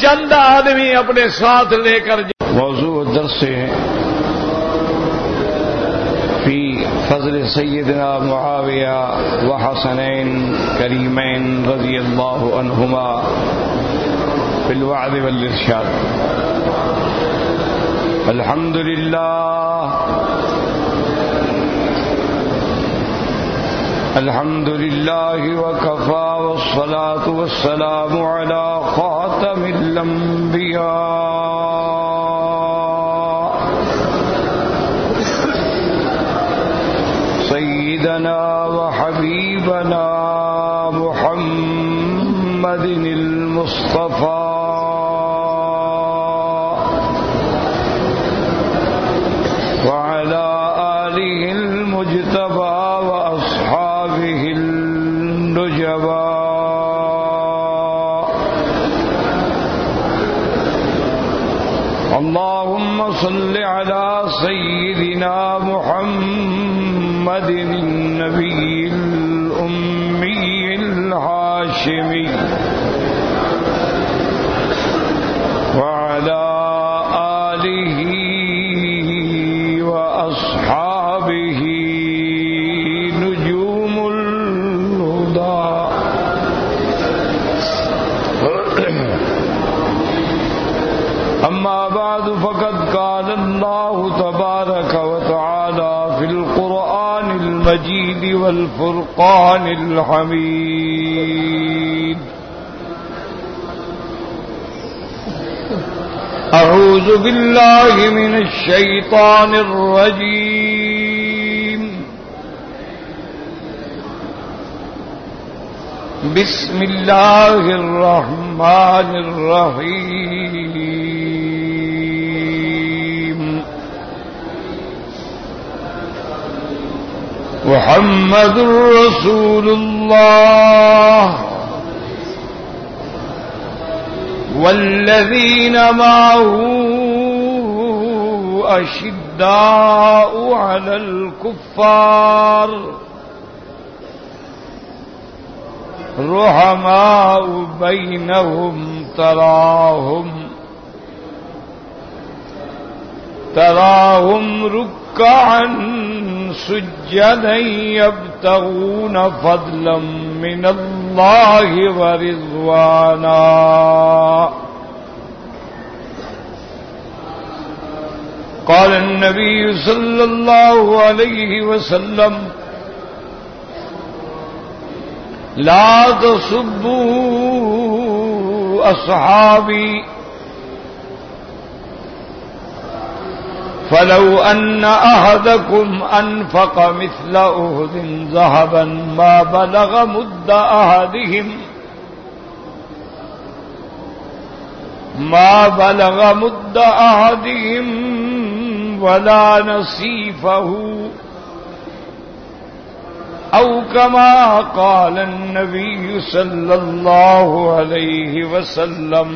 چند آدمی اپنے ساتھ لے کر موضوع درس ہے فی فضل سیدنا معاویہ وحسنین کریمین رضی اللہ عنہما فی الوعظ والارشاد. الحمد للہ الحمد للہ وکفا والصلاة والسلام علی خاتم الانبیاء سیدنا وحبیبنا محمد المصطفى وعلى آله المجتبى وأصحابه النجبى. اللهم صل على سيدنا محمد النبي الأمي الهاشمي وعلى آله وأصحابه نجوم الهدى. أما بعد فقد قال الله تبارك وتعالى في القرآن المجيد والفرقان الحميد: أعوذ بالله من الشيطان الرجيم. بسم الله الرحمن الرحيم. محمد رسول الله والذين معه أشداء على الكفار رحماء بينهم تراهم ركعا سجدا يبتغون فضلا من الله ورضوانا. قال النبي صلى الله عليه وسلم: لا تسبوا أصحابي فلو أن أحدكم أنفق مثل أحد ذهبا ما بلغ مد أحدهم ولا نصيفه أو كما قال النبي صلى الله عليه وسلم.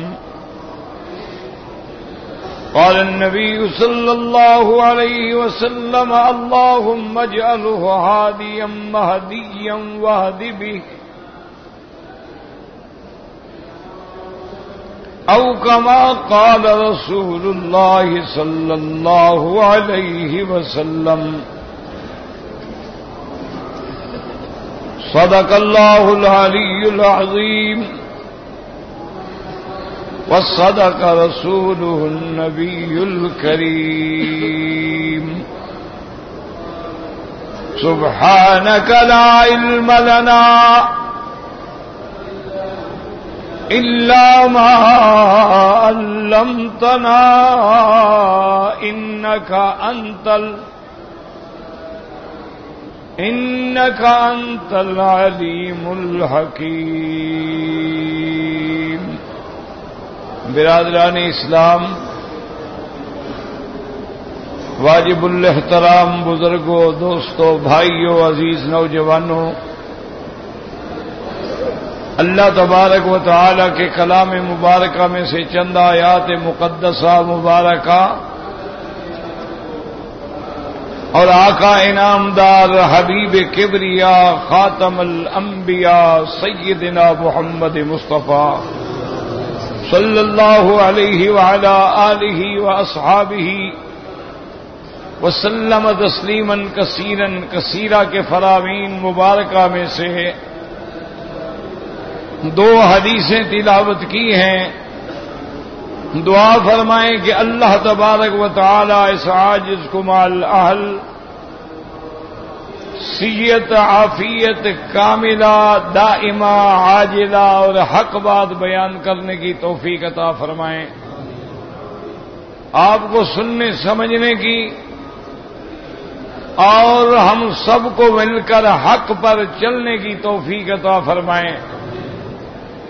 قال النبي صلى الله عليه وسلم: اللهم اجعله هاديا مهديا واهد به، أو كما قال رسول الله صلى الله عليه وسلم. صدق الله العلي العظيم وصدق رسوله النبي الكريم. سبحانك لا علم لنا إلا ما علمتنا إنك أنت العليم الحكيم. برادران اسلام، واجب الاحترام بزرگوں، دوستوں، بھائیوں، عزیز نوجوانوں، اللہ تبارک و تعالی کے کلام مبارکہ میں سے چند آیات مقدسہ مبارکہ اور آقا انعامدار حبیب کبریا خاتم الانبیاء سیدنا محمد مصطفیٰ صلی اللہ علیہ وعلی آلہ واصحابہ وسلم تسلیما کثیرا کثیرا کے فرامین مبارکہ میں سے 2 حدیثیں تلاوت کی ہیں. دعا فرمائیں کہ اللہ تبارک و تعالی اس عاجز کو مال اہل صحت عافیت کاملہ دائمہ عاجلہ اور حق بات بیان کرنے کی توفیق عطا فرمائیں. آپ کو سننے سمجھنے کی اور ہم سب کو مل کر حق پر چلنے کی توفیق عطا فرمائیں.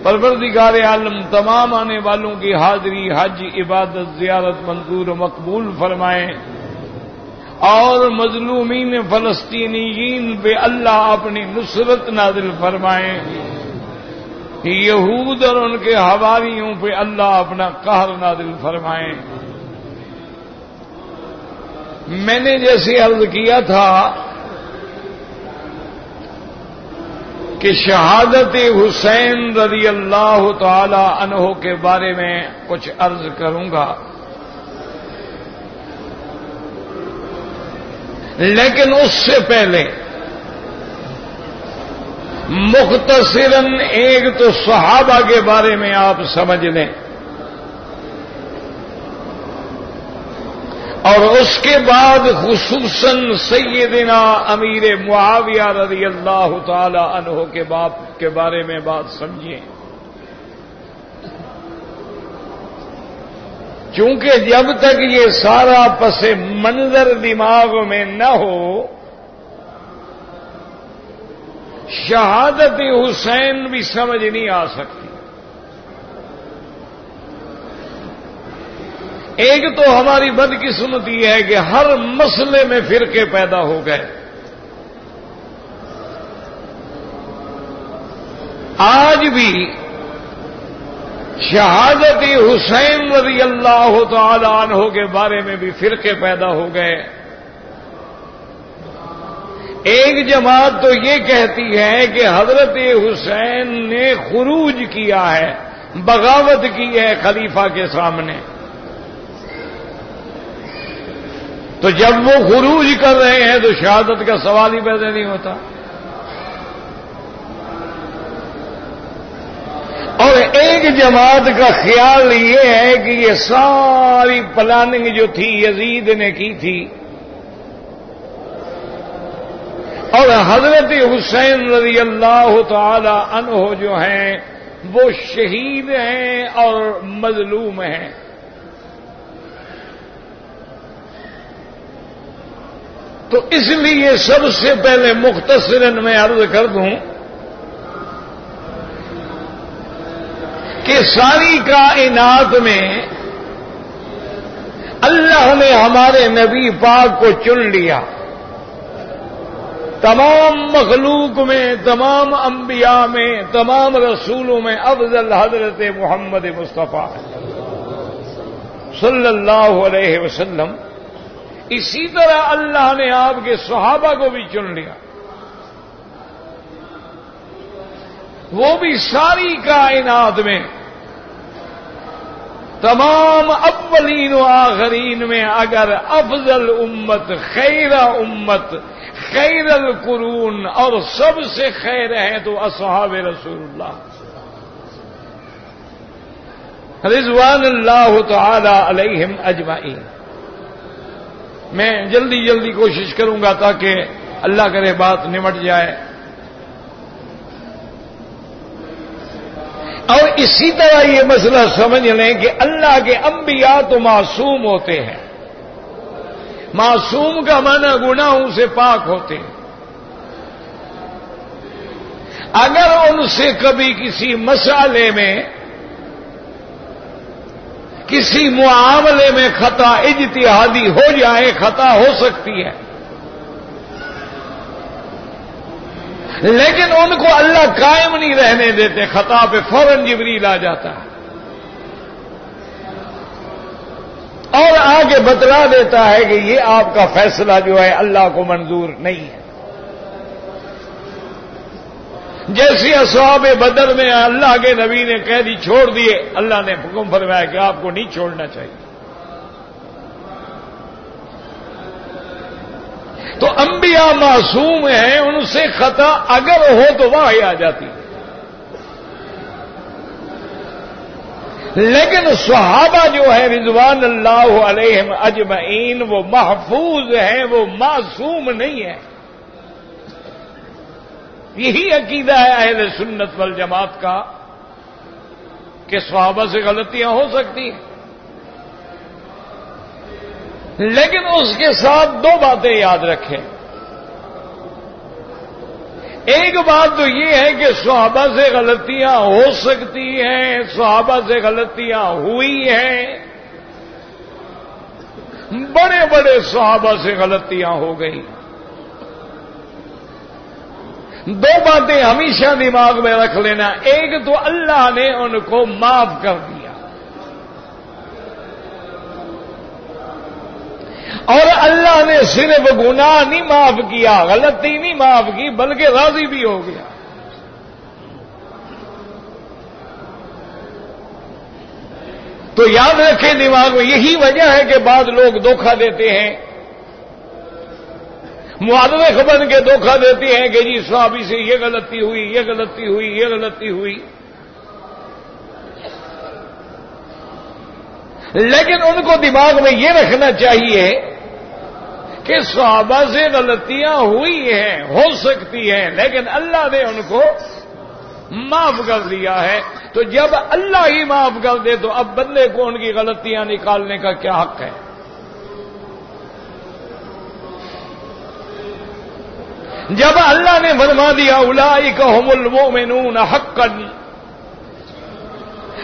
پروردگار عالم تمام آنے والوں کی حاضری حج عبادت زیارت منظور و مقبول فرمائیں اور مظلومین فلسطینیین پہ اللہ اپنی نصرت نازل فرمائیں. یہود اور ان کے حواریوں پہ اللہ اپنا قہر نازل فرمائیں. میں نے جیسے عرض کیا تھا کہ شہادت حسین رضی اللہ تعالی عنہ کے بارے میں کچھ عرض کروں گا، لیکن اس سے پہلے مختصراً ایک تو صحابہ کے بارے میں آپ سمجھ لیں اور اس کے بعد خصوصاً سیدنا امیر معاویہ رضی اللہ تعالی عنہ کے باپ کے بارے میں بات سمجھیں. چونکہ جب تک یہ سارا پس منظر دماغ میں نہ ہو شہادت حسین بھی سمجھ نہیں آ سکتی. ایک تو ہماری بدقسمتی ہے کہ ہر مسئلے میں فرقے پیدا ہو گئے. آج بھی شہادت حسین رضی اللہ تعالی عنہ کے بارے میں بھی فرقے پیدا ہو گئے. ایک جماعت تو یہ کہتی ہے کہ حضرت حسین نے خروج کیا ہے، بغاوت کی ہے خلیفہ کے سامنے. تو جب وہ خروج کر رہے ہیں تو شہادت کا سوال ہی پیدا نہیں ہوتا. اور ایک جماعت کا خیال یہ ہے کہ یہ ساری پلاننگ جو تھی یزید نے کی تھی اور حضرت حسین رضی اللہ تعالی عنہ جو ہیں وہ شہید ہیں اور مظلوم ہیں. تو اس لیے سب سے پہلے مختصراً میں عرض کر دوں کہ ساری کائنات میں اللہ نے ہمارے نبی پاک کو چن لیا. تمام مخلوق میں، تمام انبیاء میں، تمام رسولوں میں افضل حضرت محمد مصطفیٰ صلی اللہ علیہ وسلم. اسی طرح اللہ نے آپ کے صحابہ کو بھی چن لیا. وہ بھی ساری کائنات میں تمام اولین و آخرین میں اگر افضل امت، خیر امت، خیر القرون اور سب سے خیر ہیں تو اصحاب رسول اللہ رضوان اللہ تعالی علیہم اجمعین. میں جلدی کوشش کروں گا تاکہ اللہ کرے بات نمٹ جائے. اور اسی طرح یہ مسئلہ سمجھ لیں کہ اللہ کے انبیاء تو معصوم ہوتے ہیں. معصوم کا معنی گناہوں سے پاک ہوتے ہیں. اگر ان سے کبھی کسی مسئلے میں، کسی معاملے میں خطا اجتہادی ہو جائے، خطا ہو سکتی ہے، لیکن ان کو اللہ قائم نہیں رہنے دیتے. خطا پہ فوراً جبریل آ جاتا ہے اور آگے بتلا دیتا ہے کہ یہ آپ کا فیصلہ جو ہے اللہ کو منظور نہیں ہے. جیسے اصحاب بدر میں اللہ کے نبی نے قیدی چھوڑ دیے، اللہ نے حکم فرمایا کہ آپ کو نہیں چھوڑنا چاہیے۔ تو انبیاء معصوم ہیں، ان سے خطا اگر ہو تو وحی آ جاتی ہے، لیکن صحابہ جو ہے رضوان اللہ علیہم اجمعین وہ محفوظ ہیں، وہ معصوم نہیں ہیں۔ یہی عقیدہ ہے اہل سنت والجماعت کا کہ صحابہ سے غلطیاں ہو سکتی ہیں، لیکن اس کے ساتھ دو باتیں یاد رکھیں۔ ایک بات تو یہ ہے کہ صحابہ سے غلطیاں ہو سکتی ہیں، صحابہ سے غلطیاں ہوئی ہیں، بڑے بڑے صحابہ سے غلطیاں ہو گئی۔ دو باتیں ہمیشہ دماغ میں رکھ لینا، ایک تو اللہ نے ان کو معاف کر دیا، اور اللہ نے صرف گناہ نہیں معاف کیا، غلطی نہیں معاف کی، بلکہ راضی بھی ہو گیا۔ تو یاد رکھیں دماغ میں، یہی وجہ ہے کہ بعض لوگ دھوکہ دیتے ہیں، مؤرخ بن کے دھوکہ دیتے ہیں کہ جی صحابی سے یہ غلطی ہوئی، یہ غلطی ہوئی، یہ غلطی ہوئی، لیکن ان کو دماغ میں یہ رکھنا چاہیے کہ صحابہ سے غلطیاں ہوئی ہیں، ہو سکتی ہیں، لیکن اللہ نے ان کو معاف کر دیا ہے۔ تو جب اللہ ہی معاف کر دے تو اب بندے کو ان کی غلطیاں نکالنے کا کیا حق ہے؟ جب اللہ نے فرما دیا اولئک هم المؤمنون حقا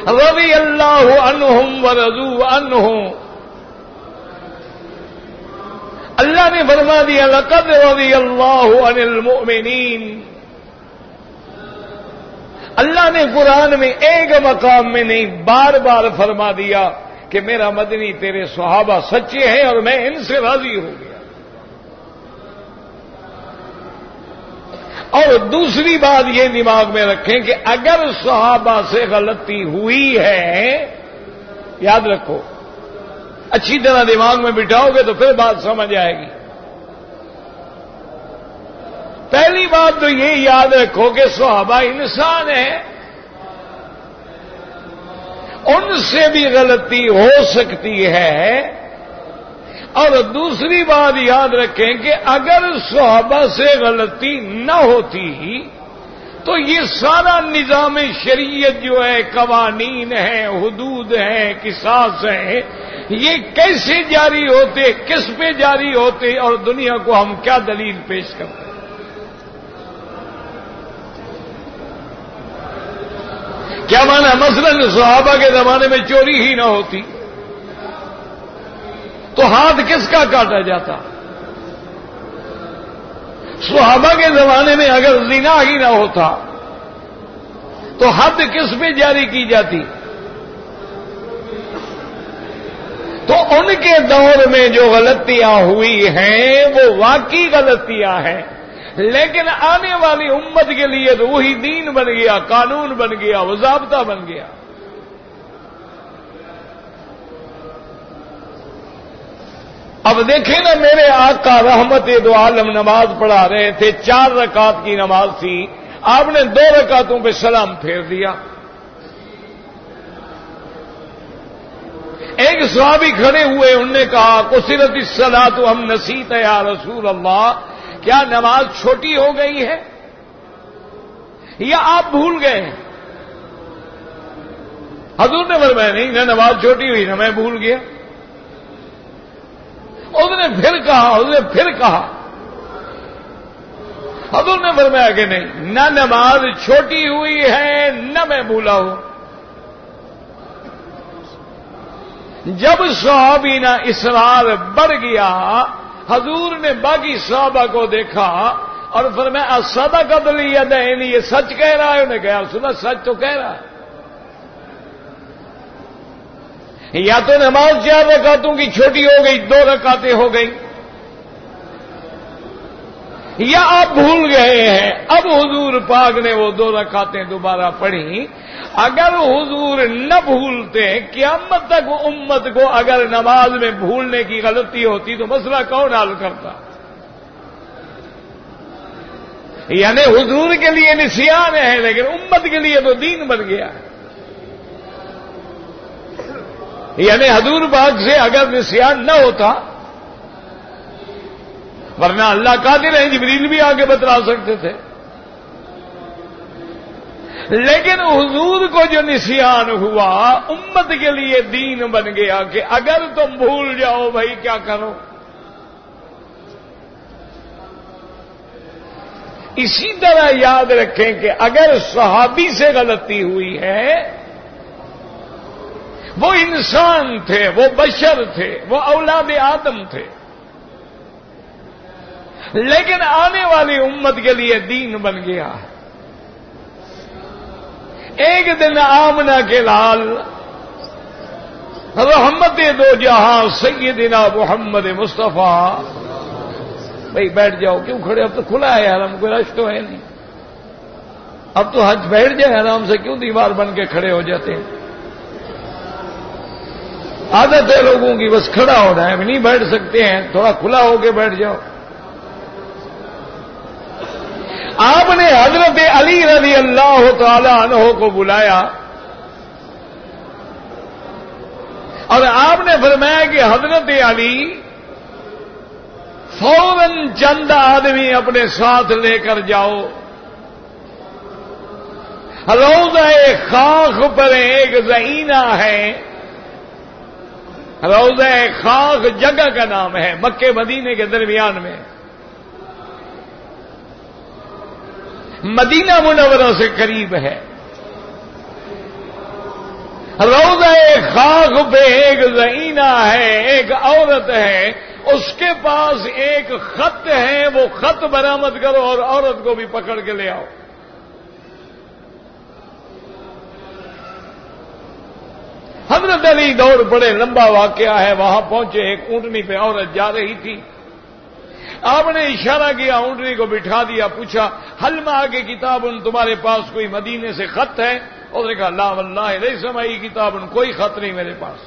رضی اللہ عنہم ورضوا عنہ، اللہ نے فرما دیا لقد رضی اللہ عن المؤمنین، اللہ نے قرآن میں ایک مقام میں نہیں بار بار فرما دیا کہ میرا مدنی تیرے صحابہ سچے ہیں اور میں ان سے راضی ہو گیا۔ اور دوسری بات یہ دماغ میں رکھیں کہ اگر صحابہ سے غلطی ہوئی ہے، یاد رکھو، اچھی طرح دماغ میں بٹھاؤ گے تو پھر بات سمجھ آئے گی۔ پہلی بات تو یہ یاد رکھو کہ صحابہ انسان ہیں، ان سے بھی غلطی ہو سکتی ہے، اور دوسری بات یاد رکھیں کہ اگر صحابہ سے غلطی نہ ہوتی تو یہ سارا نظام شریعت جو ہے، قوانین ہیں، حدود ہیں، قصاص ہیں، یہ کیسے جاری ہوتے، کس پہ جاری ہوتے، اور دنیا کو ہم کیا دلیل پیش کرتے؟ کیا مانا مثلاً صحابہ کے زمانے میں چوری ہی نہ ہوتی تو ہاتھ کس کا کاٹا جاتا؟ صحابہ کے زمانے میں اگر زنا ہی نہ ہوتا تو حد کس پہ جاری کی جاتی؟ تو ان کے دور میں جو غلطیاں ہوئی ہیں وہ واقعی غلطیاں ہیں، لیکن آنے والی امت کے لیے تو وہی دین بن گیا، قانون بن گیا، ضابطہ بن گیا۔ اب دیکھیں نا، میرے آقا رحمت دو عالم نماز پڑھا رہے تھے، 4 رکعت کی نماز تھی، آپ نے 2 رکعتوں پہ سلام پھیر دیا۔ ایک صحابی کھڑے ہوئے، انہوں نے کہا قصرت الصلاۃ ہم نسیت یا رسول اللہ، کیا نماز چھوٹی ہو گئی ہے یا آپ بھول گئے ہیں؟ حضور نے فرمایا نہیں، نہ نماز چھوٹی ہوئی نہ میں بھول گیا۔ اس نے پھر کہا حضور نے فرمایا کہ نہیں، نہ نماز چھوٹی ہوئی ہے نہ میں بھولا ہوں۔ جب صحابینہ اصرار بڑھ گیا، حضور نے باقی صحابہ کو دیکھا اور فرمایا صدقۃ الیدین، یہ سچ کہہ رہا ہے؟ انہوں نے کہا سنا سچ تو کہہ رہا ہے۔ یا تو نماز 4 رکعتوں کی چھوٹی ہو گئی، 2 رکعتیں ہو گئی، یا آپ بھول گئے ہیں؟ اب حضور پاک نے وہ 2 رکعتیں دوبارہ پڑھی. اگر حضور نہ بھولتے، قیامت تک امت کو اگر نماز میں بھولنے کی غلطی ہوتی تو مسئلہ کون حل کرتا؟ یعنی حضور کے لیے نسیان ہے، لیکن امت کے لیے تو دین بن گیا ہے. یعنی حضور پاک سے اگر نسیان نہ ہوتا، ورنہ اللہ قادر ہے، جبریل بھی آگے بتلا سکتے تھے، لیکن حضور کو جو نسیان ہوا امت کے لیے دین بن گیا کہ اگر تم بھول جاؤ بھائی کیا کرو. اسی طرح یاد رکھیں کہ اگر صحابی سے غلطی ہوئی ہے، وہ انسان تھے، وہ بشر تھے، وہ اولاد آدم تھے، لیکن آنے والی امت کے لیے دین بن گیا. ایک دن آمنہ کے لال رحمت 2 جہاں سیدنا محمد مصطفیٰ، بھائی بیٹھ جاؤ، کیوں کھڑے؟ اب تو کھلا ہے حرم، کوئی رش تو ہے نہیں. اب تو حج بیٹھ جائے آرام سے، کیوں دیوار بن کے کھڑے ہو جاتے ہیں؟ عادت ہے لوگوں کی بس کھڑا ہونا ہے، نہیں بیٹھ سکتے ہیں، تھوڑا کھلا ہو کے بیٹھ جاؤ. آپ نے حضرت علی رضی اللہ تعالی عنہ کو بلایا اور آپ نے فرمایا کہ حضرت علی فوراً چند آدمی اپنے ساتھ لے کر جاؤ، روضہ خاک پر ایک زینہ ہے. روضہ خاک جگہ کا نام ہے، مکے مدینے کے درمیان میں، مدینہ منورہ سے قریب ہے. روضہ خاک پہ ایک زینہ ہے، ایک عورت ہے، اس کے پاس ایک خط ہے، وہ خط برآمد کرو اور عورت کو بھی پکڑ کے لے آؤ. حضرت علی دوڑ پڑے، لمبا واقعہ ہے. وہاں پہنچے، ایک اونٹنی پہ عورت جا رہی تھی. آپ نے اشارہ کیا، اونٹنی کو بٹھا دیا، پوچھا حل میں آگے کتاب تمہارے پاس کوئی مدینے سے خط ہے؟ اور نے کہا لا واللہ لیس معی کتاب، کوئی خط نہیں میرے پاس.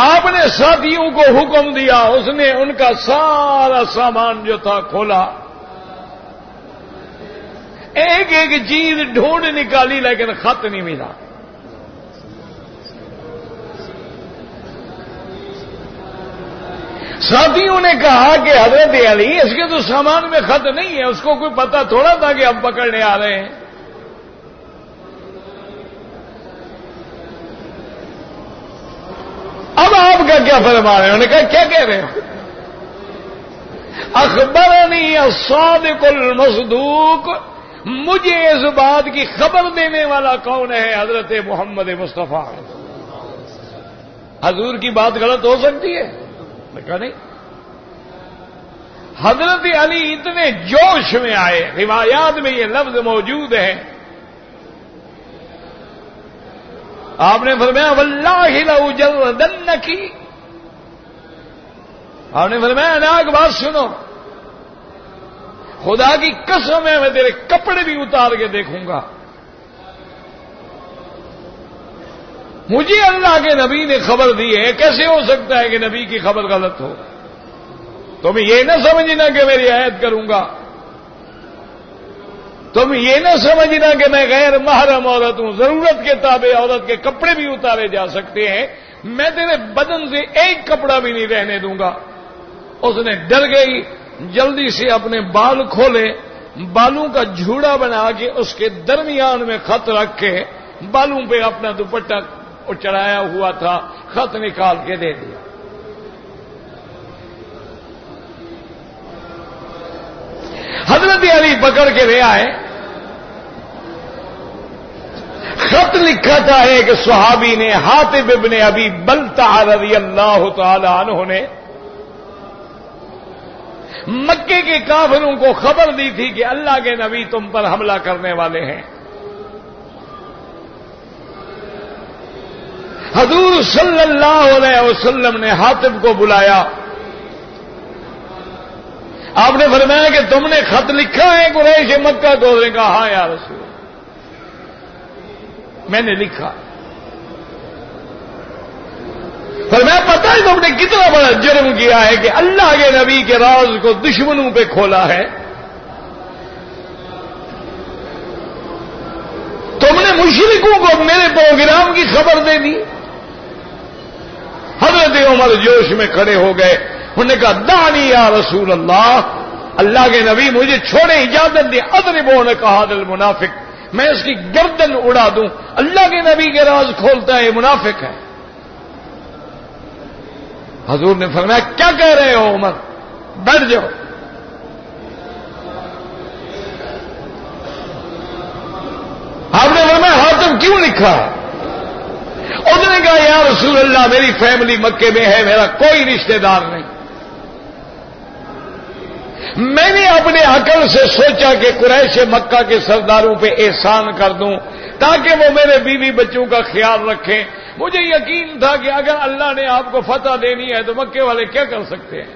آپ نے ساتھیوں کو حکم دیا، اس نے ان کا سارا سامان جو تھا کھولا، ایک ایک چیز ڈھونڈ نکالی، لیکن خط نہیں ملا. ساتھیوں نے کہا کہ حضرت علی اس کے تو سامان میں خط نہیں ہے، اس کو کوئی پتہ تھوڑا تھا کہ ہم پکڑنے آ رہے ہیں. اب آپ کا کیا فرما رہے ہیں؟ انہوں نے کہا کیا کہہ رہے ہو؟ اخبرنی الصادق المصدوق، مجھے اس بات کی خبر دینے والا کون ہے؟ حضرت محمد مصطفیٰ. حضور کی بات غلط ہو سکتی ہے؟ میں کہا نہیں. حضرت علی اتنے جوش میں آئے، روایات میں یہ لفظ موجود ہے، آپ نے فرمایا واللہ لأجردنکی، آپ نے فرمایا ناک بات سنو، خدا کی قسم ہے میں تیرے کپڑے بھی اتار کے دیکھوں گا. مجھے اللہ کے نبی نے خبر دی ہے، کیسے ہو سکتا ہے کہ نبی کی خبر غلط ہو؟ تم یہ نہ سمجھنا کہ میری عیادت کروں گا، تم یہ نہ سمجھنا کہ میں غیر محرم عورت ہوں، ضرورت کے تابع عورت کے کپڑے بھی اتارے جا سکتے ہیں، میں تیرے بدن سے ایک کپڑا بھی نہیں رہنے دوں گا. اس نے ڈر گئی، جلدی سے اپنے بال کھولے، بالوں کا جھوڑا بنا کے اس کے درمیان میں خط رکھ کے بالوں پہ اپنا دوپٹہ چڑھایا ہوا تھا، خط نکال کے دے دیا. حضرت علی پکڑ کے لے آئے. خط لکھا تھا ایک صحابی نے، حاطب ابن ابی بلتع رضی اللہ تعالی عنہ نے، مکے کے کافروں کو خبر دی تھی کہ اللہ کے نبی تم پر حملہ کرنے والے ہیں. حضور صلی اللہ علیہ وسلم نے حاطب کو بلایا آپ نے فرمایا کہ تم نے خط لکھا ہے قریش مکہ کو؟ نے کہا ہاں یا رسول میں نے لکھا. فرمایا پتہ ہے تم نے کتنا بڑا جرم کیا ہے کہ اللہ کے نبی کے راز کو دشمنوں پہ کھولا ہے. تم نے مشرکوں کو میرے پروگرام کی خبر دے دی. حضرت عمر جوش میں کھڑے ہو گئے. انہوں نے کہا دانی یا رسول اللہ، اللہ کے نبی مجھے چھوڑے، اجازت دیں. اضربوا عنق ھذا المنافق، میں اس کی گردن اڑا دوں. اللہ کے نبی کے راز کھولتا ہے، منافق ہے. حضور نے فرمایا کیا کہہ رہے ہو عمر، بیٹھ جاؤ. آپ نے فرمایا حاتم کیوں لکھا؟ اس نے کہا یا رسول اللہ میری فیملی مکے میں ہے، میرا کوئی رشتہ دار نہیں. میں نے اپنے عقل سے سوچا کہ قریش مکہ کے سرداروں پہ احسان کر دوں تاکہ وہ میرے بیوی بچوں کا خیال رکھیں. مجھے یقین تھا کہ اگر اللہ نے آپ کو فتح دینی ہے تو مکے والے کیا کر سکتے ہیں،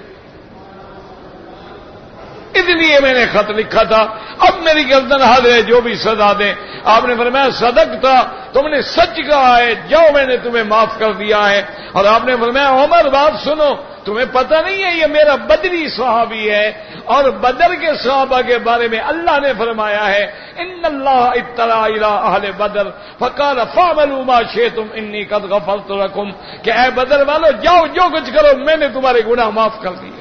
اس لیے میں نے خط لکھا تھا. اب میری گردن حاضر ہے، جو بھی سزا دیں. آپ نے فرمایا صدق تھا، تم نے سچ کہا ہے، جاؤ میں نے تمہیں معاف کر دیا ہے. اور آپ نے فرمایا عمر بات سنو، تمہیں پتہ نہیں ہے یہ میرا بدری صحابی ہے، اور بدر کے صحابہ کے بارے میں اللہ نے فرمایا ہے ان اللہ اطلع الی اہل بدر فقال فاعملوا ما شئتم انی قد غفرت لكم، کہ اے بدر والو جاؤ جو کچھ کرو میں نے تمہارے گناہ معاف کر دیے.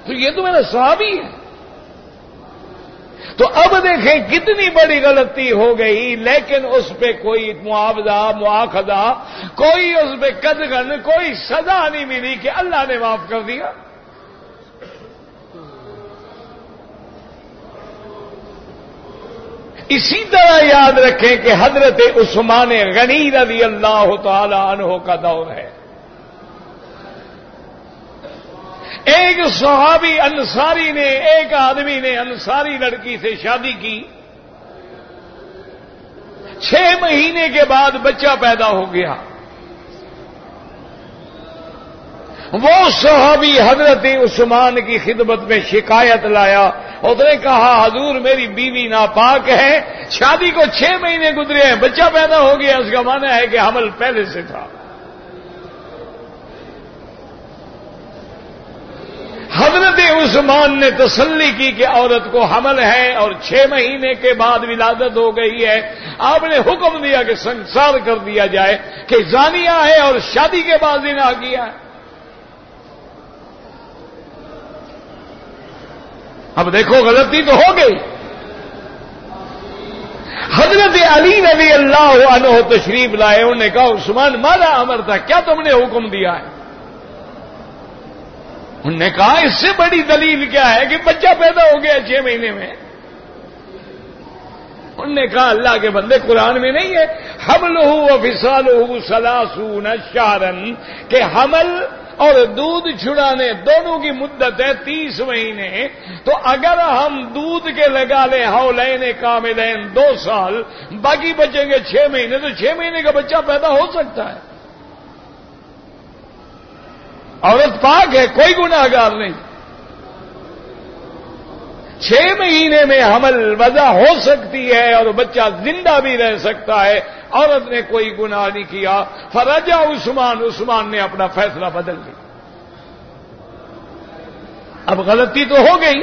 تو یہ تو میرا صحابی ہے. تو اب دیکھیں کتنی بڑی غلطی ہو گئی، لیکن اس پہ کوئی معاوضہ مواخذہ، کوئی اس پہ قدغن، کوئی سزا نہیں ملی کہ اللہ نے معاف کر دیا. اسی طرح یاد رکھیں کہ حضرت عثمان غنی رضی اللہ تعالی عنہ کا دور ہے. ایک صحابی انصاری نے، ایک آدمی نے انصاری لڑکی سے شادی کی. 6 مہینے کے بعد بچہ پیدا ہو گیا. وہ صحابی حضرت عثمان کی خدمت میں شکایت لایا. اس نے کہا حضور میری بیوی ناپاک ہے، شادی کو 6 مہینے گزرے ہیں، بچہ پیدا ہو گیا، اس کا معنی ہے کہ حمل پہلے سے تھا. حضرت عثمان نے تسلی کی کہ عورت کو حمل ہے اور 6 مہینے کے بعد ولادت ہو گئی ہے. آپ نے حکم دیا کہ سنسار کر دیا جائے کہ زانیہ ہے اور شادی کے بعد زنا کیا ہے. اب دیکھو غلطی تو ہو گئی. حضرت علی رضی اللہ عنہ تشریف لائے. انہوں نے کہا عثمان ماذا امر تھا، کیا تم نے حکم دیا ہے؟ انہوں نے کہا اس سے بڑی دلیل کیا ہے کہ بچہ پیدا ہو گیا 6 مہینے میں. انہوں نے کہا اللہ کے بندے قرآن میں نہیں ہے حملہ وفصالہ 30 شہرا کہ حمل اور دودھ چھڑانے دونوں کی مدت ہے 30 مہینے. تو اگر ہم دودھ کے لگا لیں حولین کاملین 2 سال، باقی بچیں گے 6 مہینے، تو 6 مہینے کا بچہ پیدا ہو سکتا ہے. عورت پاک ہے، کوئی گناہ گار نہیں. 6 مہینے میں حمل وضع ہو سکتی ہے اور بچہ زندہ بھی رہ سکتا ہے. عورت نے کوئی گناہ نہیں کیا. فرجع عثمان نے اپنا فیصلہ بدل لیا. اب غلطی تو ہو گئی،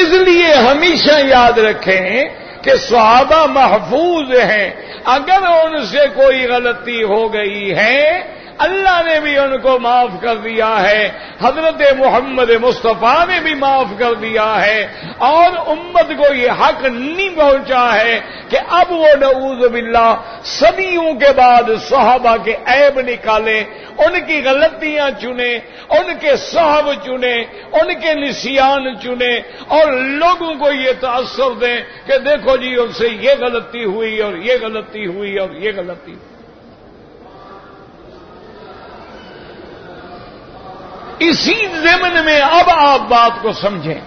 اس لیے ہمیشہ یاد رکھیں کہ صحابہ محفوظ ہیں. اگر ان سے کوئی غلطی ہو گئی ہے اللہ نے بھی ان کو معاف کر دیا ہے، حضرت محمد مصطفیٰ نے بھی معاف کر دیا ہے. اور امت کو یہ حق نہیں پہنچا ہے کہ اب وہ نعوذ باللہ صدیوں کے بعد صحابہ کے عیب نکالیں، ان کی غلطیاں چنیں، ان کے صحب چنیں، ان کے نسیان چنیں، اور لوگوں کو یہ تاثر دیں کہ دیکھو جی ان سے یہ غلطی ہوئی اور یہ غلطی ہوئی اور یہ غلطی ہوئی. اسی ضمن میں اب آپ بات کو سمجھیں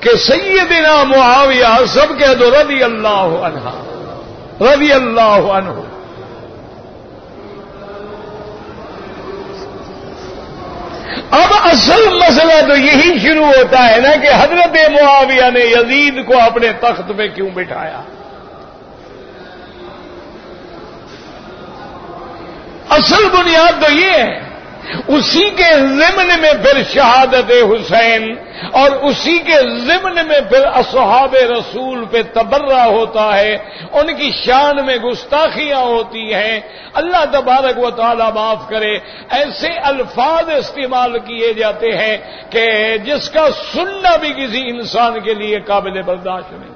کہ سیدنا معاویہ سب کہہ دو رضی اللہ عنہ، رضی اللہ عنہ. اصل مسئلہ تو یہی شروع ہوتا ہے نا کہ حضرت معاویہ نے یزید کو اپنے تخت پہ کیوں بٹھایا؟ اصل بنیاد تو یہ ہے. اسی کے ضمن میں پھر شہادت حسین اور اسی کے ضمن میں پھر اصحاب رسول پہ تبرہ ہوتا ہے، ان کی شان میں گستاخیاں ہوتی ہیں. اللہ تبارک و تعالی معاف کرے، ایسے الفاظ استعمال کیے جاتے ہیں کہ جس کا سننا بھی کسی انسان کے لیے قابل برداشت نہیں.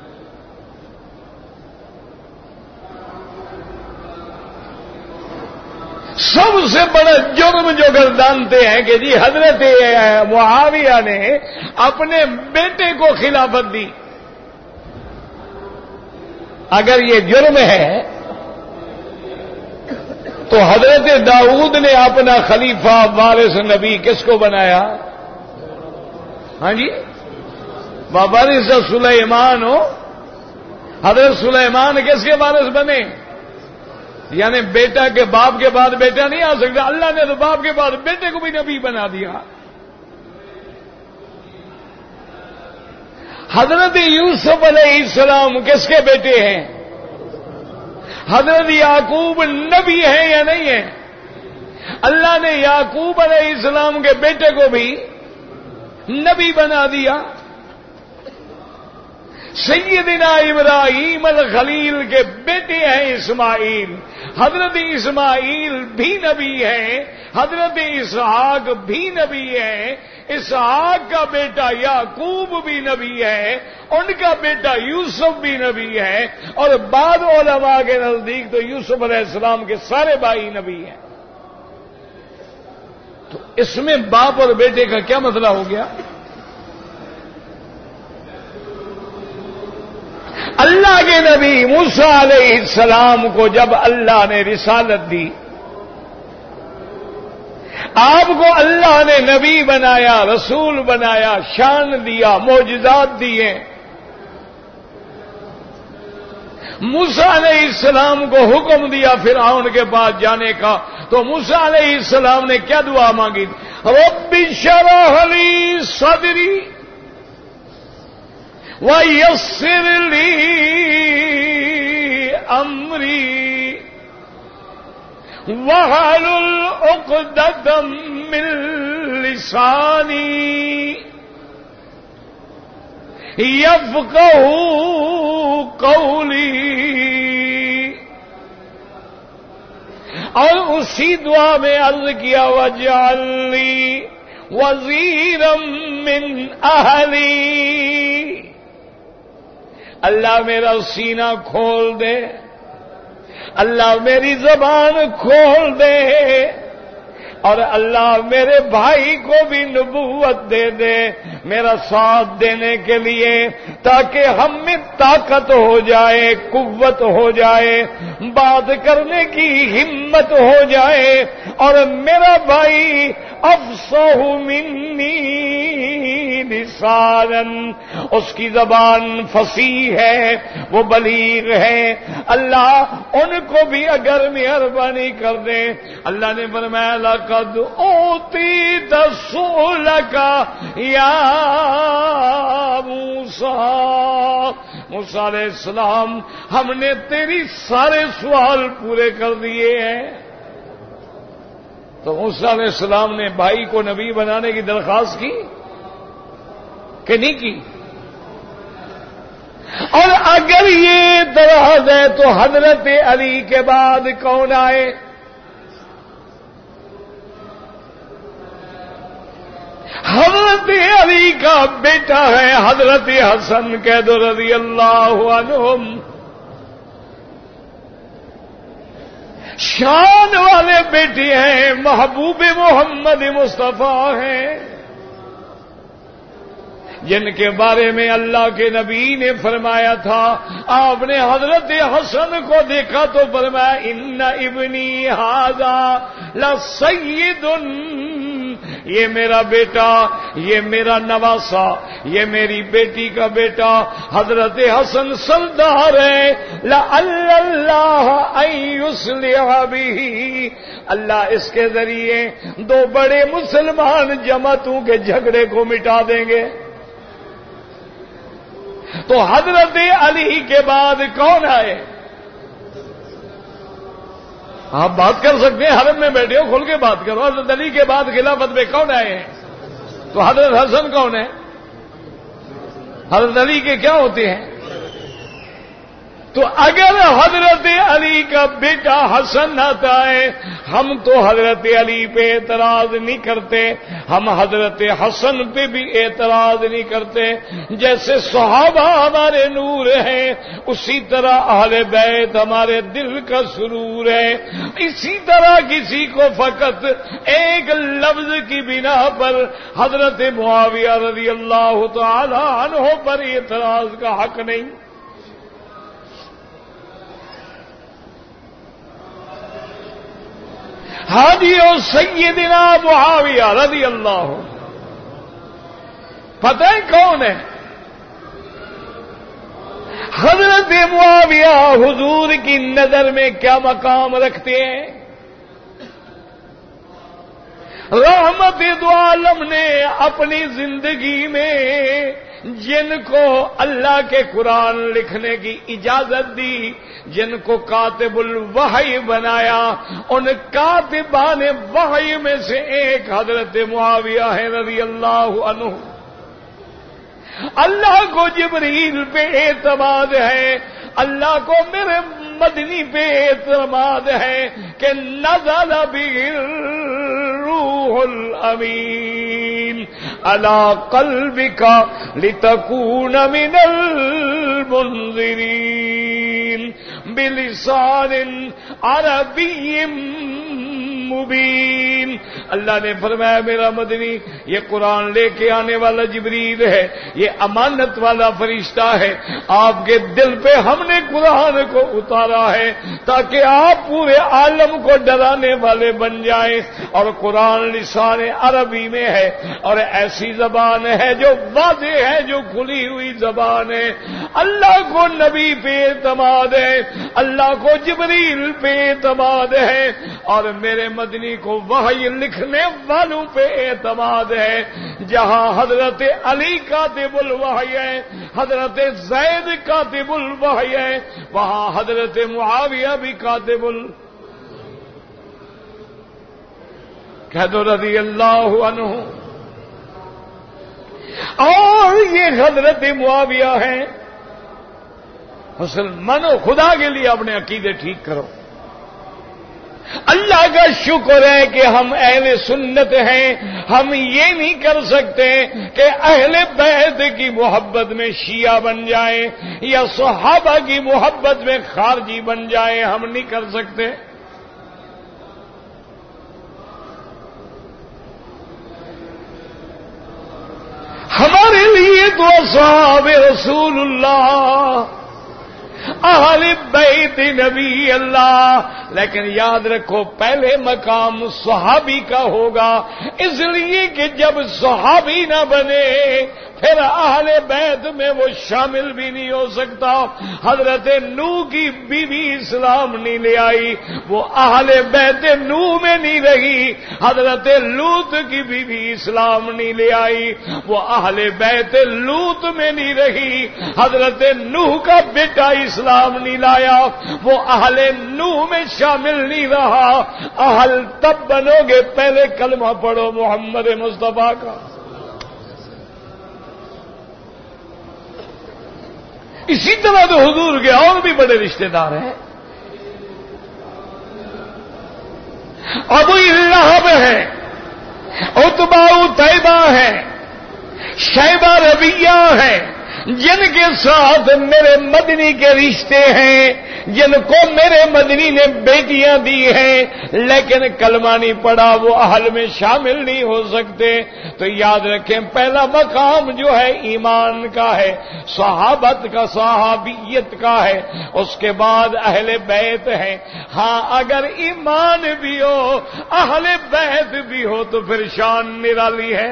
سب سے بڑا جرم جو گردانتے ہیں کہ جی حضرت معاویہ نے اپنے بیٹے کو خلافت دی. اگر یہ جرم ہے تو حضرت داؤد نے اپنا خلیفہ وارث نبی کس کو بنایا؟ ہاں جی، وارث سلیمان ہو. حضرت سلیمان کس کے وارث بنے؟ یعنی بیٹا کے باپ کے بعد بیٹا نہیں آ سکتا. اللہ نے تو باپ کے بعد بیٹے کو بھی نبی بنا دیا. حضرت یوسف علیہ السلام کس کے بیٹے ہیں؟ حضرت یعقوب نبی ہیں یا نہیں ہیں؟ اللہ نے یعقوب علیہ السلام کے بیٹے کو بھی نبی بنا دیا. سیدنا ابراہیم الخلیل کے بیٹے ہیں اسماعیل. حضرت اسماعیل بھی نبی ہیں، حضرت اسحاق بھی نبی ہیں، اسحاق کا بیٹا یعقوب بھی نبی ہے، ان کا بیٹا یوسف بھی نبی ہے، اور بعض علماء کے نزدیک تو یوسف علیہ السلام کے سارے بھائی نبی ہیں. تو اس میں باپ اور بیٹے کا کیا مسئلہ ہو گیا؟ اللہ کے نبی موسیٰ علیہ السلام کو جب اللہ نے رسالت دی، آپ کو اللہ نے نبی بنایا، رسول بنایا، شان دیا، معجزات دیے. موسیٰ علیہ السلام کو حکم دیا فرعون کے پاس جانے کا، تو موسیٰ علیہ السلام نے کیا دعا مانگی؟ رب اشرح لی صدری وَيَسِّرْ لِي أَمْرِي وَاحْلُلْ عُقْدَةً مِّن لِّسَانِي يَفْقَهُوا قَوْلِي. اور اسی دعا میں عرض کیا وَاجْعَل لِّي وَزِيرًا مِّنْ أَهْلِي. اللہ میرا سینہ کھول دے، اللہ میری زبان کھول دے، اور اللہ میرے بھائی کو بھی نبوت دے دے میرا ساتھ دینے کے لیے، تاکہ ہم میں طاقت ہو جائے، قوت ہو جائے، بات کرنے کی ہمت ہو جائے. اور میرا بھائی افصح منی لسانا، اس کی زبان فصیح ہے، وہ بلیغ ہے. اللہ ان کو بھی اگر مہربانی کر دے. اللہ نے فرمایا لقد اوتیت سؤلک یا موسیٰ. موسیٰ علیہ السلام، ہم نے تیری سارے سوال پورے کر دیے ہیں. تو موسیٰ علیہ السلام نے بھائی کو نبی بنانے کی درخواست کی کہ نہیں کی؟ اور اگر یہ درخواست ہے تو حضرت علی کے بعد کون آئے؟ حضرت علی کا بیٹا ہے حضرت حسن قید رضی اللہ عنہم. شان والے بیٹے ہیں، محبوب محمد مصطفیٰ ہیں، جن کے بارے میں اللہ کے نبی نے فرمایا تھا. آپ نے حضرت حسن کو دیکھا تو فرمایا ان ابنی ھذا لسید یہ میرا بیٹا، یہ میرا نواسا، یہ میری بیٹی کا بیٹا حضرت حسن سردار ہے، لعل اللہ ان یصلح بہ، اللہ اس کے ذریعے دو بڑے مسلمان جماعتوں کے جھگڑے کو مٹا دیں گے۔ تو حضرت علی کے بعد کون آئے؟ آپ بات کر سکتے ہیں، حرم میں بیٹھے ہو کھل کے بات کرو، حضرت علی کے بعد خلافت میں کون آئے ہیں؟ تو حضرت حسن کون ہے؟ حضرت علی کے کیا ہوتے ہیں؟ تو اگر حضرت علی کا بیٹا حسن آتا ہے، ہم تو حضرت علی پہ اعتراض نہیں کرتے، ہم حضرت حسن پہ بھی اعتراض نہیں کرتے۔ جیسے صحابہ ہمارے نور ہیں، اسی طرح اہل بیت ہمارے دل کا سرور ہے۔ اسی طرح کسی کو فقط ایک لفظ کی بنا پر حضرت معاویہ رضی اللہ تعالی عنہ پر اعتراض کا حق نہیں۔ ہادی اور سیدنا معاویہ رضی اللہ، پتہ ہے کون ہے؟ حضرت معاویہ حضور کی نظر میں کیا مقام رکھتے ہیں؟ رحمت دو عالم نے اپنی زندگی میں جن کو اللہ کے قرآن لکھنے کی اجازت دی، جن کو کاتب الوحی بنایا، ان کاتبان وحی میں سے ایک حضرت معاویہ ہے رضی اللہ عنہ۔ اللہ کو جبریل پہ اعتماد ہے، اللہ کو میرے مدنی پہ اعتماد ہے کہ نزل به الروح الامین علی قلبک لتکون من المنذرین بلسان عربی مبین۔ اللہ نے فرمایا میرا مدنی، یہ قرآن لے کے آنے والا جبریل ہے، یہ امانت والا فرشتہ ہے، آپ کے دل پہ ہم نے قرآن کو اتارا ہے تاکہ آپ پورے عالم کو ڈرانے والے بن جائیں۔ اور قرآن لسان عربی میں ہے، اور ایسی زبان ہے جو واضح ہے، جو کھلی ہوئی زبان ہے۔ اللہ کو نبی پہ اعتماد ہے، اللہ کو جبریل پہ اعتماد ہے، اور میرے مدنی کو وحی لکھنے والوں پہ اعتماد ہے۔ جہاں حضرت علی کاتب الوحی ہے، حضرت زید کاتب الوحی ہے، وہاں حضرت معاویہ بھی کاتب کہہ دو رضی اللہ عنہ۔ اور یہ حضرت معاویہ ہیں۔ مسلمانوں، خدا کے لیے اپنے عقیدے ٹھیک کرو۔ اللہ کا شکر ہے کہ ہم اہل سنت ہیں، ہم یہ نہیں کر سکتے کہ اہل بیت کی محبت میں شیعہ بن جائیں یا صحابہ کی محبت میں خارجی بن جائیں، ہم نہیں کر سکتے۔ ہمارے لیے تو اصحاب رسول اللہ، اہل بیت نبی اللہ، لیکن یاد رکھو پہلے مقام صحابی کا ہوگا، اس لیے کہ جب صحابی نہ بنے پھر اہل بیت میں وہ شامل بھی نہیں ہو سکتا۔ حضرت نوح کی بیوی اسلام نہیں لے آئی، وہ اہل بیت نوح میں نہیں رہی۔ حضرت لوط کی بیوی اسلام نہیں لے آئی، وہ اہل بیت لوط میں نہیں رہی۔ حضرت نوح کا بیٹا اسلام نہیں لایا، وہ اہل نوح میں شامل نہیں رہا۔ اہل تب بنو گے پہلے کلمہ پڑھو محمد مصطفیٰ کا۔ اسی طرح تو حضور کے اور بھی بڑے رشتہ دار ہیں۔ ابو لہب ہے، عتبہ طیبہ ہے، شیبہ ربیہ ہے، جن کے ساتھ میرے مدنی کے رشتے ہیں، جن کو میرے مدنی نے بیٹیاں دی ہیں، لیکن کلمہ نہیں پڑا، وہ اہل میں شامل نہیں ہو سکتے۔ تو یاد رکھیں پہلا مقام جو ہے ایمان کا ہے، صحابت کا، صحابیت کا ہے، اس کے بعد اہل بیت ہے۔ ہاں اگر ایمان بھی ہو، اہل بیت بھی ہو تو پھر شان نرالی ہے۔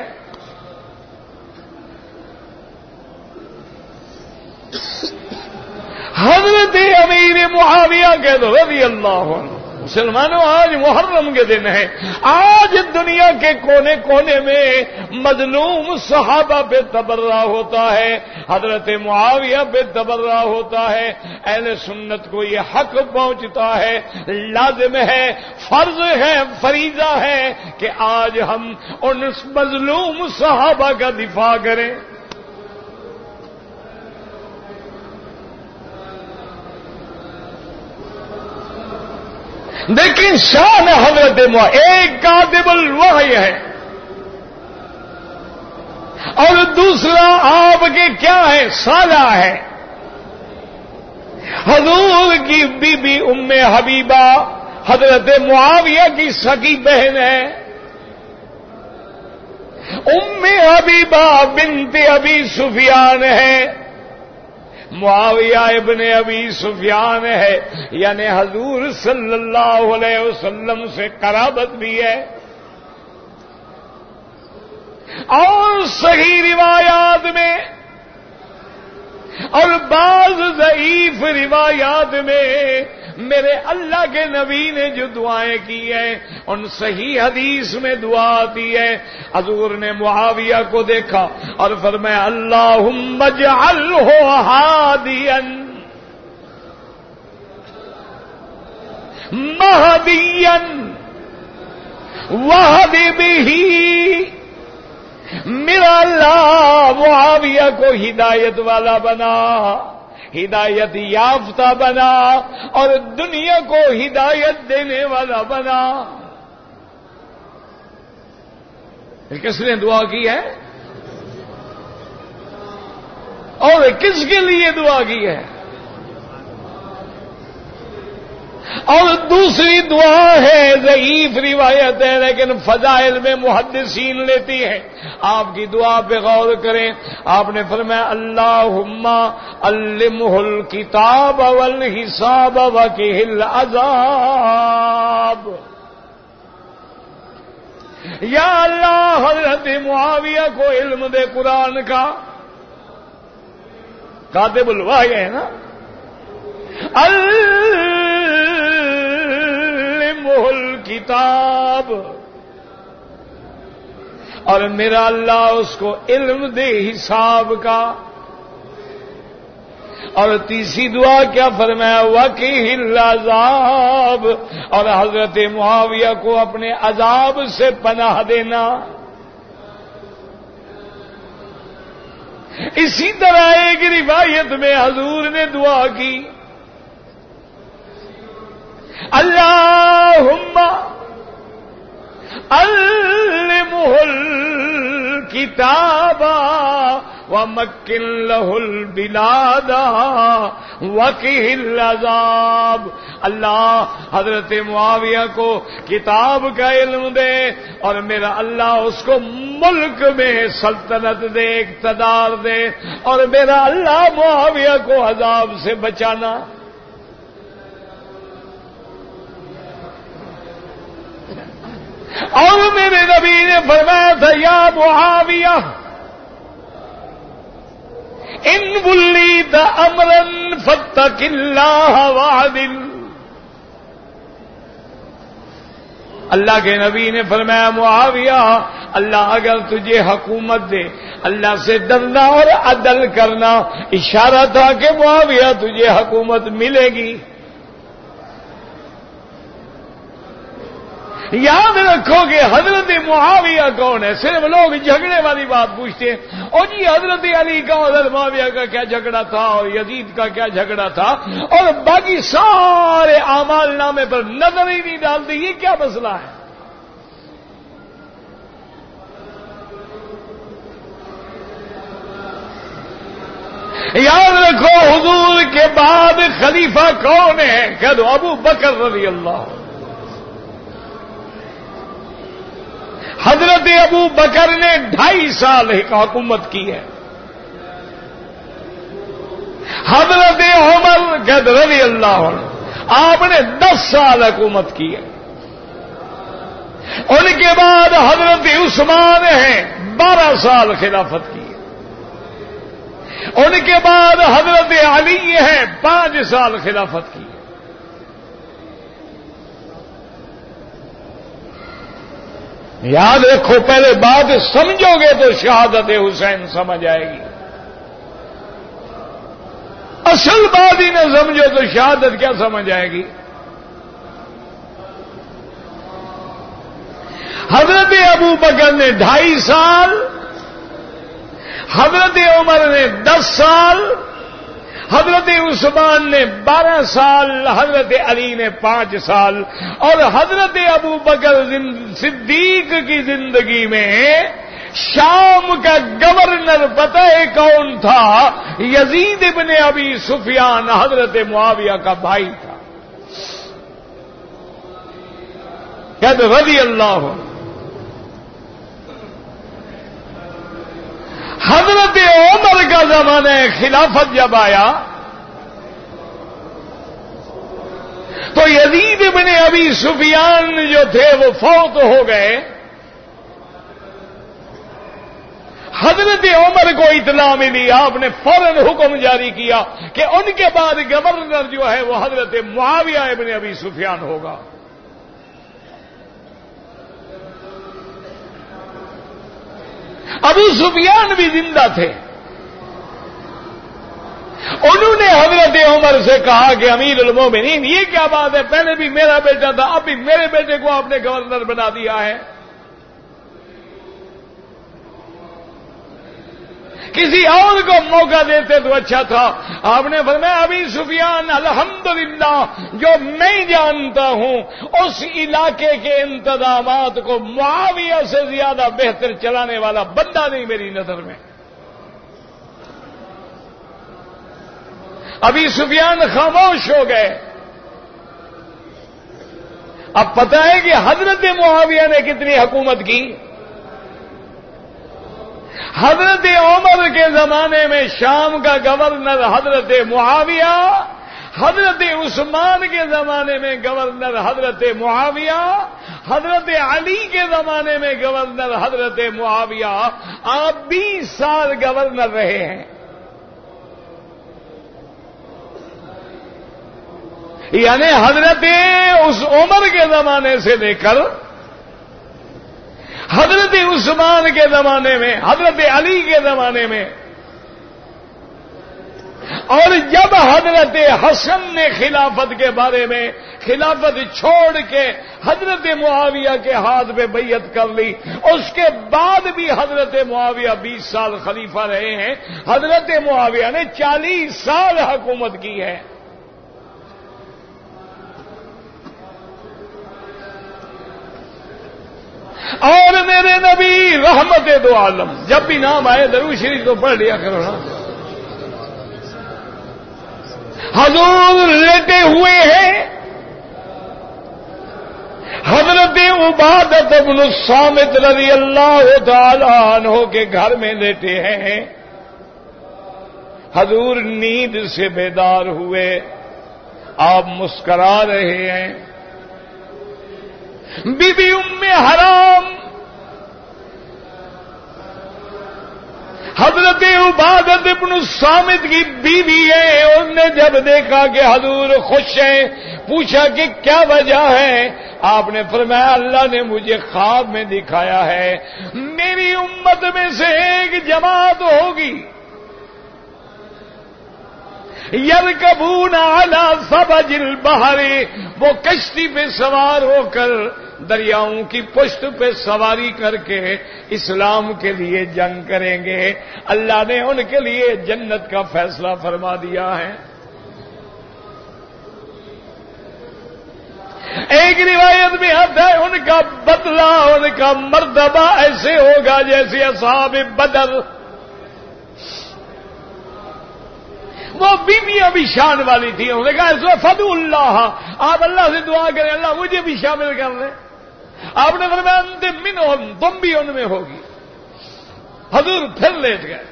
حضرت امیر معاویہ کے رضی اللہ عنہ، مسلمانوں آج محرم کے دن ہے، آج دنیا کے کونے کونے میں مظلوم صحابہ پہ تبرہ ہوتا ہے، حضرت معاویہ پہ تبرہ ہوتا ہے، اہل سنت کو یہ حق پہنچتا ہے، لازم ہے، فرض ہے، فریضہ ہے کہ آج ہم ان مظلوم صحابہ کا دفاع کریں۔ لیکن شان حضرت ایک کاتب الوحی ہے اور دوسرا آپ کے کیا ہے، سالہ ہے۔ حضور کی بی بی ام حبیبہ حضرت معاویہ کی سکی بہن ہے، ام حبیبہ بنت ابی سفیان ہے، معاویہ ابن ابی سفیان ہے، یعنی حضور صلی اللہ علیہ وسلم سے قرابت بھی ہے۔ اور صحیح روایات میں اور بعض ضعیف روایات میں میرے اللہ کے نبی نے جو دعائیں کی ہیں ان صحیح حدیث میں دعا آتی ہے، حضور نے معاویہ کو دیکھا اور فرمایا اللہم اجعلہ ہادیا مہدیا واہد بہ، میرا اللہ معاویہ کو ہدایت والا بنا، ہدایت یافتہ بنا اور دنیا کو ہدایت دینے والا بنا۔ کس نے دعا کی ہے اور کس کے لیے دعا کی ہے؟ اور دوسری دعا ہے، ضعیف روایت ہے لیکن فضائل میں محدثین لیتی ہیں، آپ کی دعا پہ غور کریں، آپ نے فرمایا اللہم علمہ الکتاب والحساب وقہ العذاب۔ یا اللہ حضرت معاویہ کو علم دے قرآن کا، کاتب الوحی ہے نا، الکتاب، اور میرا اللہ اس کو علم دے حساب کا۔ اور تیسری دعا کیا فرمایا، وقہ العذاب، اور حضرت معاویہ کو اپنے عذاب سے پناہ دینا۔ اسی طرح ایک روایت میں حضور نے دعا کی اللہم علمہ الکتاب ومکن لہ البلاد وقہ العذاب۔ اللہ حضرت معاویہ کو کتاب کا علم دے اور میرا اللہ اس کو ملک میں سلطنت دے، اقتدار دے، اور میرا اللہ معاویہ کو عذاب سے بچانا۔ اور میرے نبی نے فرمایا تھا یا معاویہ ان ولیت امرا فاتق اللہ وعدل۔ اللہ کے نبی نے فرمایا معاویہ اللہ اگر تجھے حکومت دے اللہ سے ڈرنا اور عدل کرنا، اشارہ تھا کہ معاویہ تجھے حکومت ملے گی۔ یاد رکھو کہ حضرت معاویہ کون ہے؟ صرف لوگ جھگڑے والی بات پوچھتے ہیں، اور جی حضرت علی کا حضرت معاویہ کا کیا جھگڑا تھا اور یزید کا کیا جھگڑا تھا، اور باقی سارے اعمال نامے پر نظر ہی نہیں ڈالتے، یہ کیا مسئلہ ہے؟ یاد رکھو حضور کے بعد خلیفہ کون ہے؟ کہہ دو ابو بکر رضی اللہ عنہ۔ حضرت ابو بکر نے 2.5 سال حکومت کی ہے۔ حضرت عمر رضی اللہ عنہ آپ نے 10 سال حکومت کی ہے۔ ان کے بعد حضرت عثمان ہیں 12 سال خلافت کی ہے۔ ان کے بعد حضرت علی ہیں 5 سال خلافت کی ہے۔ یاد رکھو پہلے بات سمجھو گے تو شہادت حسین سمجھ آئے گی، اصل بات ہی نہ سمجھو تو شہادت کیا سمجھ آئے گی؟ حضرت ابو بکر نے 2.5 سال، حضرت عمر نے 10 سال، حضرت عثمان نے 12 سال، حضرت علی نے 5 سال، اور حضرت ابو بکر صدیق کی زندگی میں شام کا گورنر پتہ ہے کون تھا؟ یزید ابن ابی سفیان حضرت معاویہ کا بھائی تھا۔ کہتے رضی اللہ عنہ۔ حضرت عمر کا زمانہ خلافت جب آیا تو یزید ابن ابی سفیان جو تھے وہ فوت ہو گئے۔ حضرت عمر کو اطلاع ملی، آپ نے فوراً حکم جاری کیا کہ ان کے بعد گورنر جو ہے وہ حضرت معاویہ ابن ابی سفیان ہوگا۔ ابو سفیان بھی زندہ تھے، انہوں نے حضرت عمر سے کہا کہ امیر المومنین یہ کیا بات ہے، پہلے بھی میرا بیٹا تھا، اب بھی میرے بیٹے کو آپ نے گورنر بنا دیا ہے، کسی اور کو موقع دیتے تو اچھا تھا۔ آپ نے فرمایا ابی سفیان الحمدللہ جو میں جانتا ہوں اس علاقے کے انتظامات کو معاویہ سے زیادہ بہتر چلانے والا بندہ نہیں میری نظر میں۔ ابی سفیان خاموش ہو گئے۔ اب پتہ ہے کہ حضرت معاویہ نے کتنی حکومت کی؟ حضرت عمر کے زمانے میں شام کا گورنر حضرت معاویہ، حضرت عثمان کے زمانے میں گورنر حضرت معاویہ، حضرت علی کے زمانے میں گورنر حضرت معاویہ، آپ 20 سال گورنر رہے ہیں۔ یعنی حضرت اس عمر کے زمانے سے لے کر حضرت عثمان کے زمانے میں، حضرت علی کے زمانے میں، اور جب حضرت حسن نے خلافت کے بارے میں خلافت چھوڑ کے حضرت معاویہ کے ہاتھ پہ بیعت کر لی، اس کے بعد بھی حضرت معاویہ 20 سال خلیفہ رہے ہیں۔ حضرت معاویہ نے 40 سال حکومت کی ہے۔ اور میرے نبی رحمت دو عالم، جب بھی نام آئے درود شریف تو پڑھ لیا کرو نا۔ حضور لیٹے ہوئے ہیں، حضرت عبادۃ بن الصامت رضی اللہ تعالی عنہ کے گھر میں لیٹے ہیں۔ حضور نیند سے بیدار ہوئے، آپ مسکرا رہے ہیں۔ بی بی ام حرام حضرت عبادۃ بن الصامت کی بیوی ہے، اس نے جب دیکھا کہ حضور خوش ہیں، پوچھا کہ کیا وجہ ہے؟ آپ نے فرمایا اللہ نے مجھے خواب میں دکھایا ہے میری امت میں سے ایک جماعت ہوگی یرکبون علی سبج البحر، وہ کشتی پہ سوار ہو کر دریاؤں کی پشت پہ سواری کر کے اسلام کے لیے جنگ کریں گے۔ اللہ نے ان کے لیے جنت کا فیصلہ فرما دیا ہے۔ ایک روایت میں آتا ہے ان کا بدلہ، ان کا مرتبہ ایسے ہوگا جیسے اصحاب بدر۔ وہ بیویاں بھی شان والی تھی. انہوں نے کہا فدعوا اللہ، آپ اللہ سے دعا کریں اللہ مجھے بھی شامل کر لیں. آپ نے فرمایا انت منہم، تم بھی ان میں ہوگی. حضور پھر لیٹ گئے،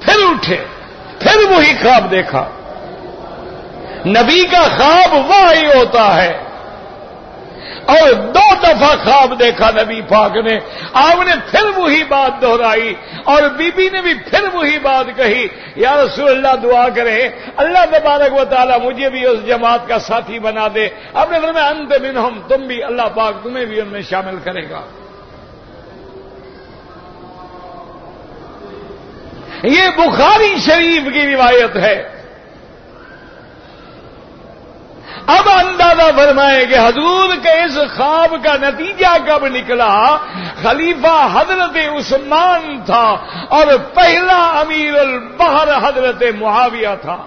پھر اٹھے، پھر وہی خواب دیکھا. نبی کا خواب وہی ہوتا ہے، اور 2 دفعہ خواب دیکھا نبی پاک نے. آپ نے پھر وہی بات دہرائی اور بی بی نے بھی پھر وہی بات کہی. یا رسول اللہ دعا کرے اللہ تبارک و تعالی مجھے بھی اس جماعت کا ساتھی بنا دے. آپ نے فرمایا انت منہم، تم بھی، اللہ پاک تمہیں بھی ان میں شامل کرے گا. یہ بخاری شریف کی روایت ہے. اب اندازہ فرمائیں کہ حضور کے اس خواب کا نتیجہ کب نکلا. خلیفہ حضرت عثمان تھا اور پہلا امیر البحر حضرت معاویہ تھا،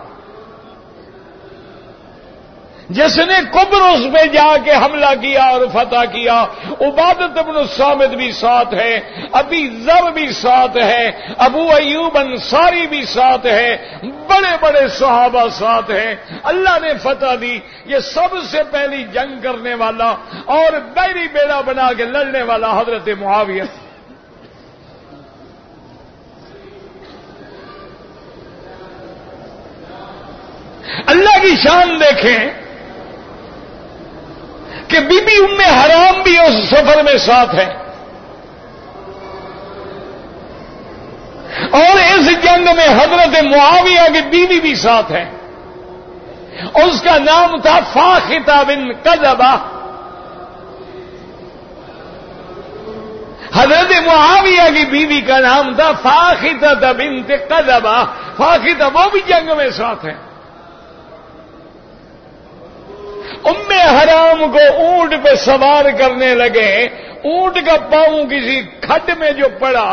جس نے قبرص میں جا کے حملہ کیا اور فتح کیا. عبادت بن الصامت بھی ساتھ ہے، ابی ذر بھی ساتھ ہے، ابو ایوب انصاری بھی ساتھ ہے، بڑے بڑے صحابہ ساتھ ہیں. اللہ نے فتح دی. یہ سب سے پہلی جنگ کرنے والا اور بیری بیڑا بنا کے لڑنے والا حضرت معاویہ. اللہ کی شان دیکھیں کہ بی بی ام حرام بھی اس سفر میں ساتھ ہے، اور اس جنگ میں حضرت معاویہ کی بیوی بھی ساتھ ہے. اس کا نام تھا فاخطہ بن قذبہ. حضرت معاویہ کی بیوی کا نام تھا فاخطہ بنت قذبہ. فاخطہ وہ بھی جنگ میں ساتھ ہے. ام حرام کو اونٹ پہ سوار کرنے لگے. اونٹ کا پاؤں کسی کھڈ میں جو پڑا،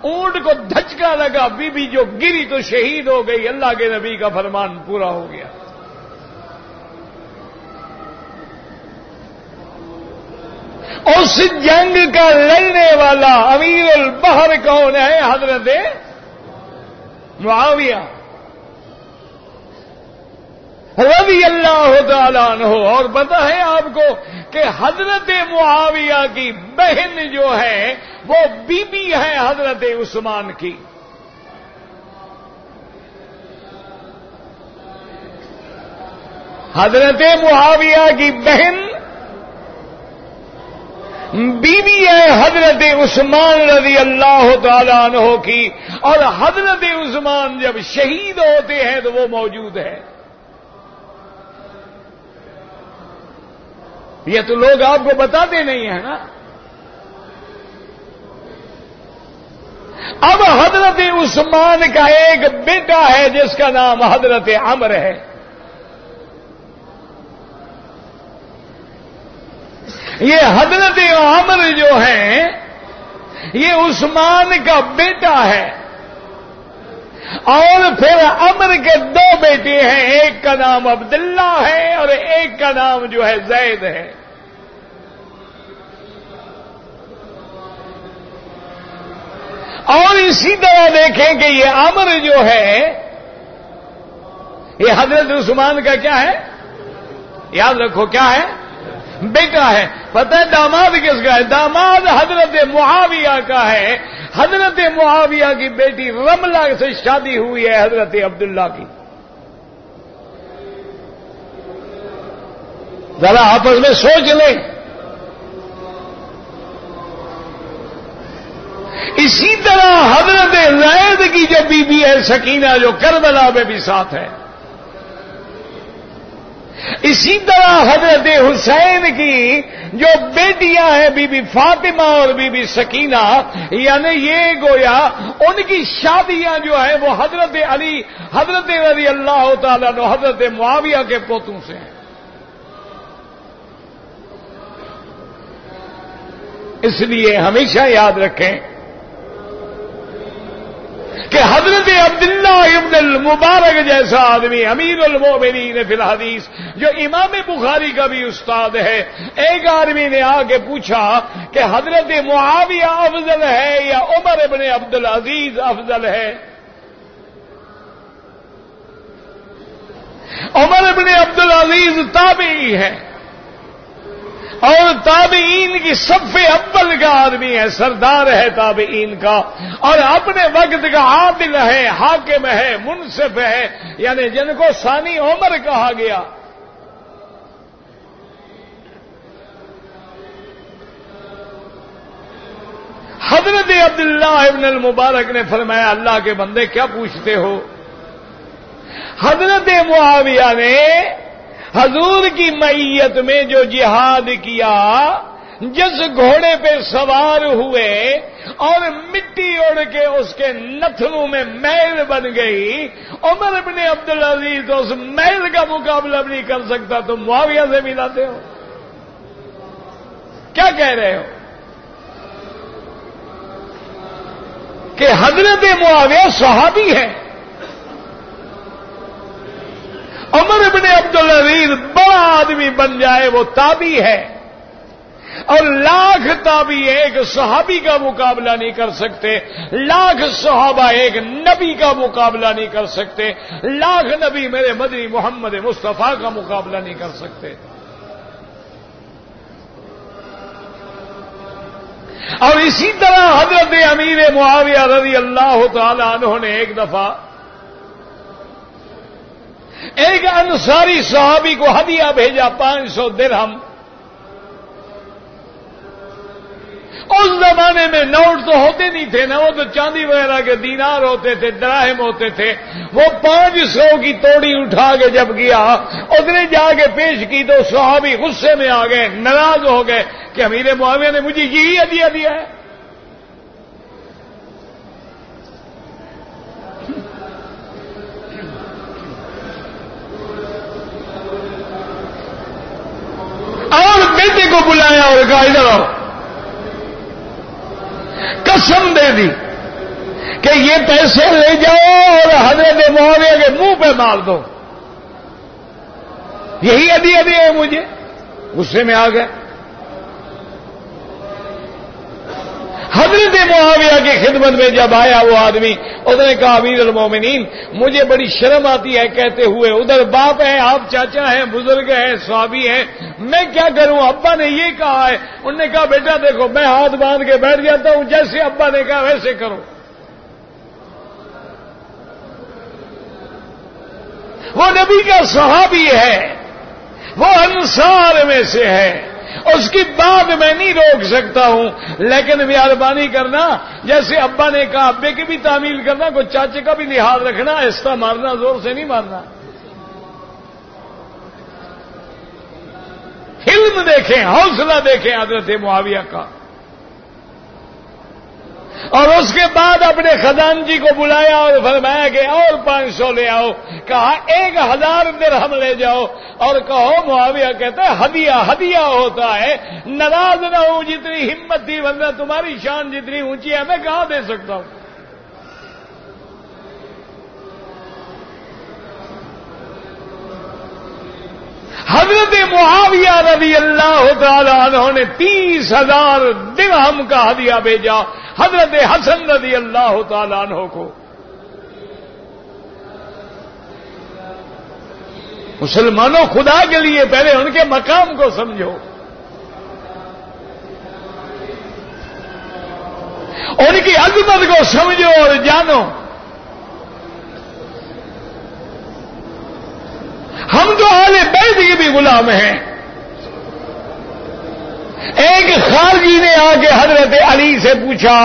اونٹ کو دھچکا لگا، بی بی جو گری تو شہید ہو گئی. اللہ کے نبی کا فرمان پورا ہو گیا. اس جنگ کا لڑنے والا امیر البحر کون ہے؟ حضرت معاویہ رضی اللہ تعالیٰ عنہ. اور پتہ ہے آپ کو کہ حضرت معاویہ کی بہن جو ہے وہ بی بی ہے حضرت عثمان کی. حضرت معاویہ کی بہن بی بی ہے حضرت عثمان رضی اللہ تعالیٰ عنہ کی. اور حضرت عثمان جب شہید ہوتے ہیں تو وہ موجود ہے. یہ تو لوگ آپ کو بتاتے نہیں ہیں نا. اب حضرت عثمان کا ایک بیٹا ہے جس کا نام حضرت عمر ہے. یہ حضرت عمر جو ہیں یہ عثمان کا بیٹا ہے. اور پھر عمر کے 2 بیٹے ہیں، ایک کا نام عبداللہ ہے اور ایک کا نام جو ہے زید ہے. اور اسی طرح دیکھیں کہ یہ عمر جو ہے یہ حضرت عثمان کا کیا ہے؟ یاد رکھو کیا ہے؟ بیٹا ہے. پتہ ہے داماد کس کا ہے؟ داماد حضرت معاویہ کا ہے. حضرت معاویہ کی بیٹی رملہ سے شادی ہوئی ہے حضرت عبداللہ کی. ذرا آپس میں سوچ لیں. اسی طرح حضرت زید کی جو بی بی ہے سکینہ جو کربلا میں بھی ساتھ ہے. اسی طرح حضرت حسین کی جو بیٹیاں ہیں بی بی فاطمہ اور بی بی سکینہ، یعنی یہ گویا ان کی شادیاں جو ہیں وہ حضرت علی حضرت رضی اللہ تعالیٰ عنہ حضرت معاویہ کے پوتوں سے ہیں. اس لیے ہمیشہ یاد رکھیں کہ حضرت عبداللہ ابن المبارک جیسا آدمی امیر المومنین فی الحدیث جو امام بخاری کا بھی استاد ہے، ایک آدمی نے آ کے پوچھا کہ حضرت معاویہ افضل ہے یا عمر ابن عبدالعزیز افضل ہے؟ عمر ابن عبدالعزیز تابعی ہے اور تابعین کی صف اول کا آدمی ہے، سردار ہے تابعین کا، اور اپنے وقت کا عادل ہے، حاکم ہے، منصف ہے، یعنی جن کو ثانی عمر کہا گیا۔ حضرت عبداللہ ابن المبارک نے فرمایا اللہ کے بندے کیا پوچھتے ہو؟ حضرت معاویہ نے حضور کی معیت میں جو جہاد کیا، جس گھوڑے پہ سوار ہوئے اور مٹی اڑ کے اس کے نتھنوں میں میل بن گئی، عمر ابن عبدالعزیز تو اس میل کا مقابلہ نہیں کر سکتا، تم معاویہ سے ملاتے ہو؟ کیا کہہ رہے ہو کہ حضرت معاویہ صحابی ہے، عمر ابن عبدالعزیز بڑا آدمی بن جائے وہ تابعی ہے، اور لاکھ تابعی ایک صحابی کا مقابلہ نہیں کر سکتے، لاکھ صحابہ ایک نبی کا مقابلہ نہیں کر سکتے، لاکھ نبی میرے مدنی محمد مصطفیٰ کا مقابلہ نہیں کر سکتے۔ اور اسی طرح حضرت امیر معاویہ رضی اللہ تعالی عنہ نے ایک دفعہ ایک انصاری صحابی کو ہدیہ بھیجا 500 درہم۔ اس زمانے میں نوٹ تو ہوتے نہیں تھے نا، وہ تو چاندی وغیرہ کے دینار ہوتے تھے، دراہم ہوتے تھے۔ وہ 500 کی توڑی اٹھا کے جب گیا، اس نے جا کے پیش کی تو صحابی غصے میں آ گئے، ناراض ہو گئے کہ امیر معاویہ نے مجھے یہی ہدیہ دیا ہے۔ اور بیٹے کو بلایا اور کہا ادھر آؤ، قسم دے دی کہ یہ پیسے لے جاؤ اور حضرت معاویہ کے منہ پہ مار دو، یہی ہدیہ دیا ہے مجھے۔ غصے میں آ گئے۔ حضرت معاویہ کی خدمت میں جب آیا وہ آدمی، اس نے کہا امیر المومنین مجھے بڑی شرم آتی ہے کہتے ہوئے، ادھر باپ ہے، آپ چاچا ہیں، بزرگ ہیں، صحابی ہیں، میں کیا کروں؟ ابا نے یہ کہا ہے۔ انہوں نے کہا بیٹا دیکھو میں ہاتھ باندھ کے بیٹھ جاتا ہوں، جیسے ابا نے کہا ویسے کرو۔ وہ نبی کا صحابی ہے، وہ انصار میں سے ہے، اس کی بات میں نہیں روک سکتا ہوں، لیکن مہربانی کرنا جیسے ابا نے کہا ابے کی بھی تعمیل کرنا، کوئی چاچے کا بھی لحاظ رکھنا، ایسا مارنا زور سے نہیں مارنا۔ علم دیکھیں، حوصلہ دیکھیں حضرت معاویہ کا۔ اور اس کے بعد اپنے خزانچی کو بلایا اور فرمایا کہ اور 500 لے آؤ، کہا 1000 درہم لے جاؤ اور کہو معاویہ کہتا ہے ہدیہ ہدیہ ہوتا ہے، ناراض نہ ہوں، جتنی ہمت تھی ورنہ تمہاری شان جتنی اونچی ہے میں کہاں دے سکتا ہوں۔ حضرت معاویہ رضی اللہ تعالی عنہ نے 30,000 درہم کا ہدیہ بھیجا حضرت حسن رضی اللہ تعالی عنہ کو۔ مسلمانوں خدا کے لیے پہلے ان کے مقام کو سمجھو، ان کی عظمت کو سمجھو اور جانو۔ ہم تو اہل بیت کے بھی غلام ہیں۔ ایک خارجی نے آ کے حضرت علی سے پوچھا،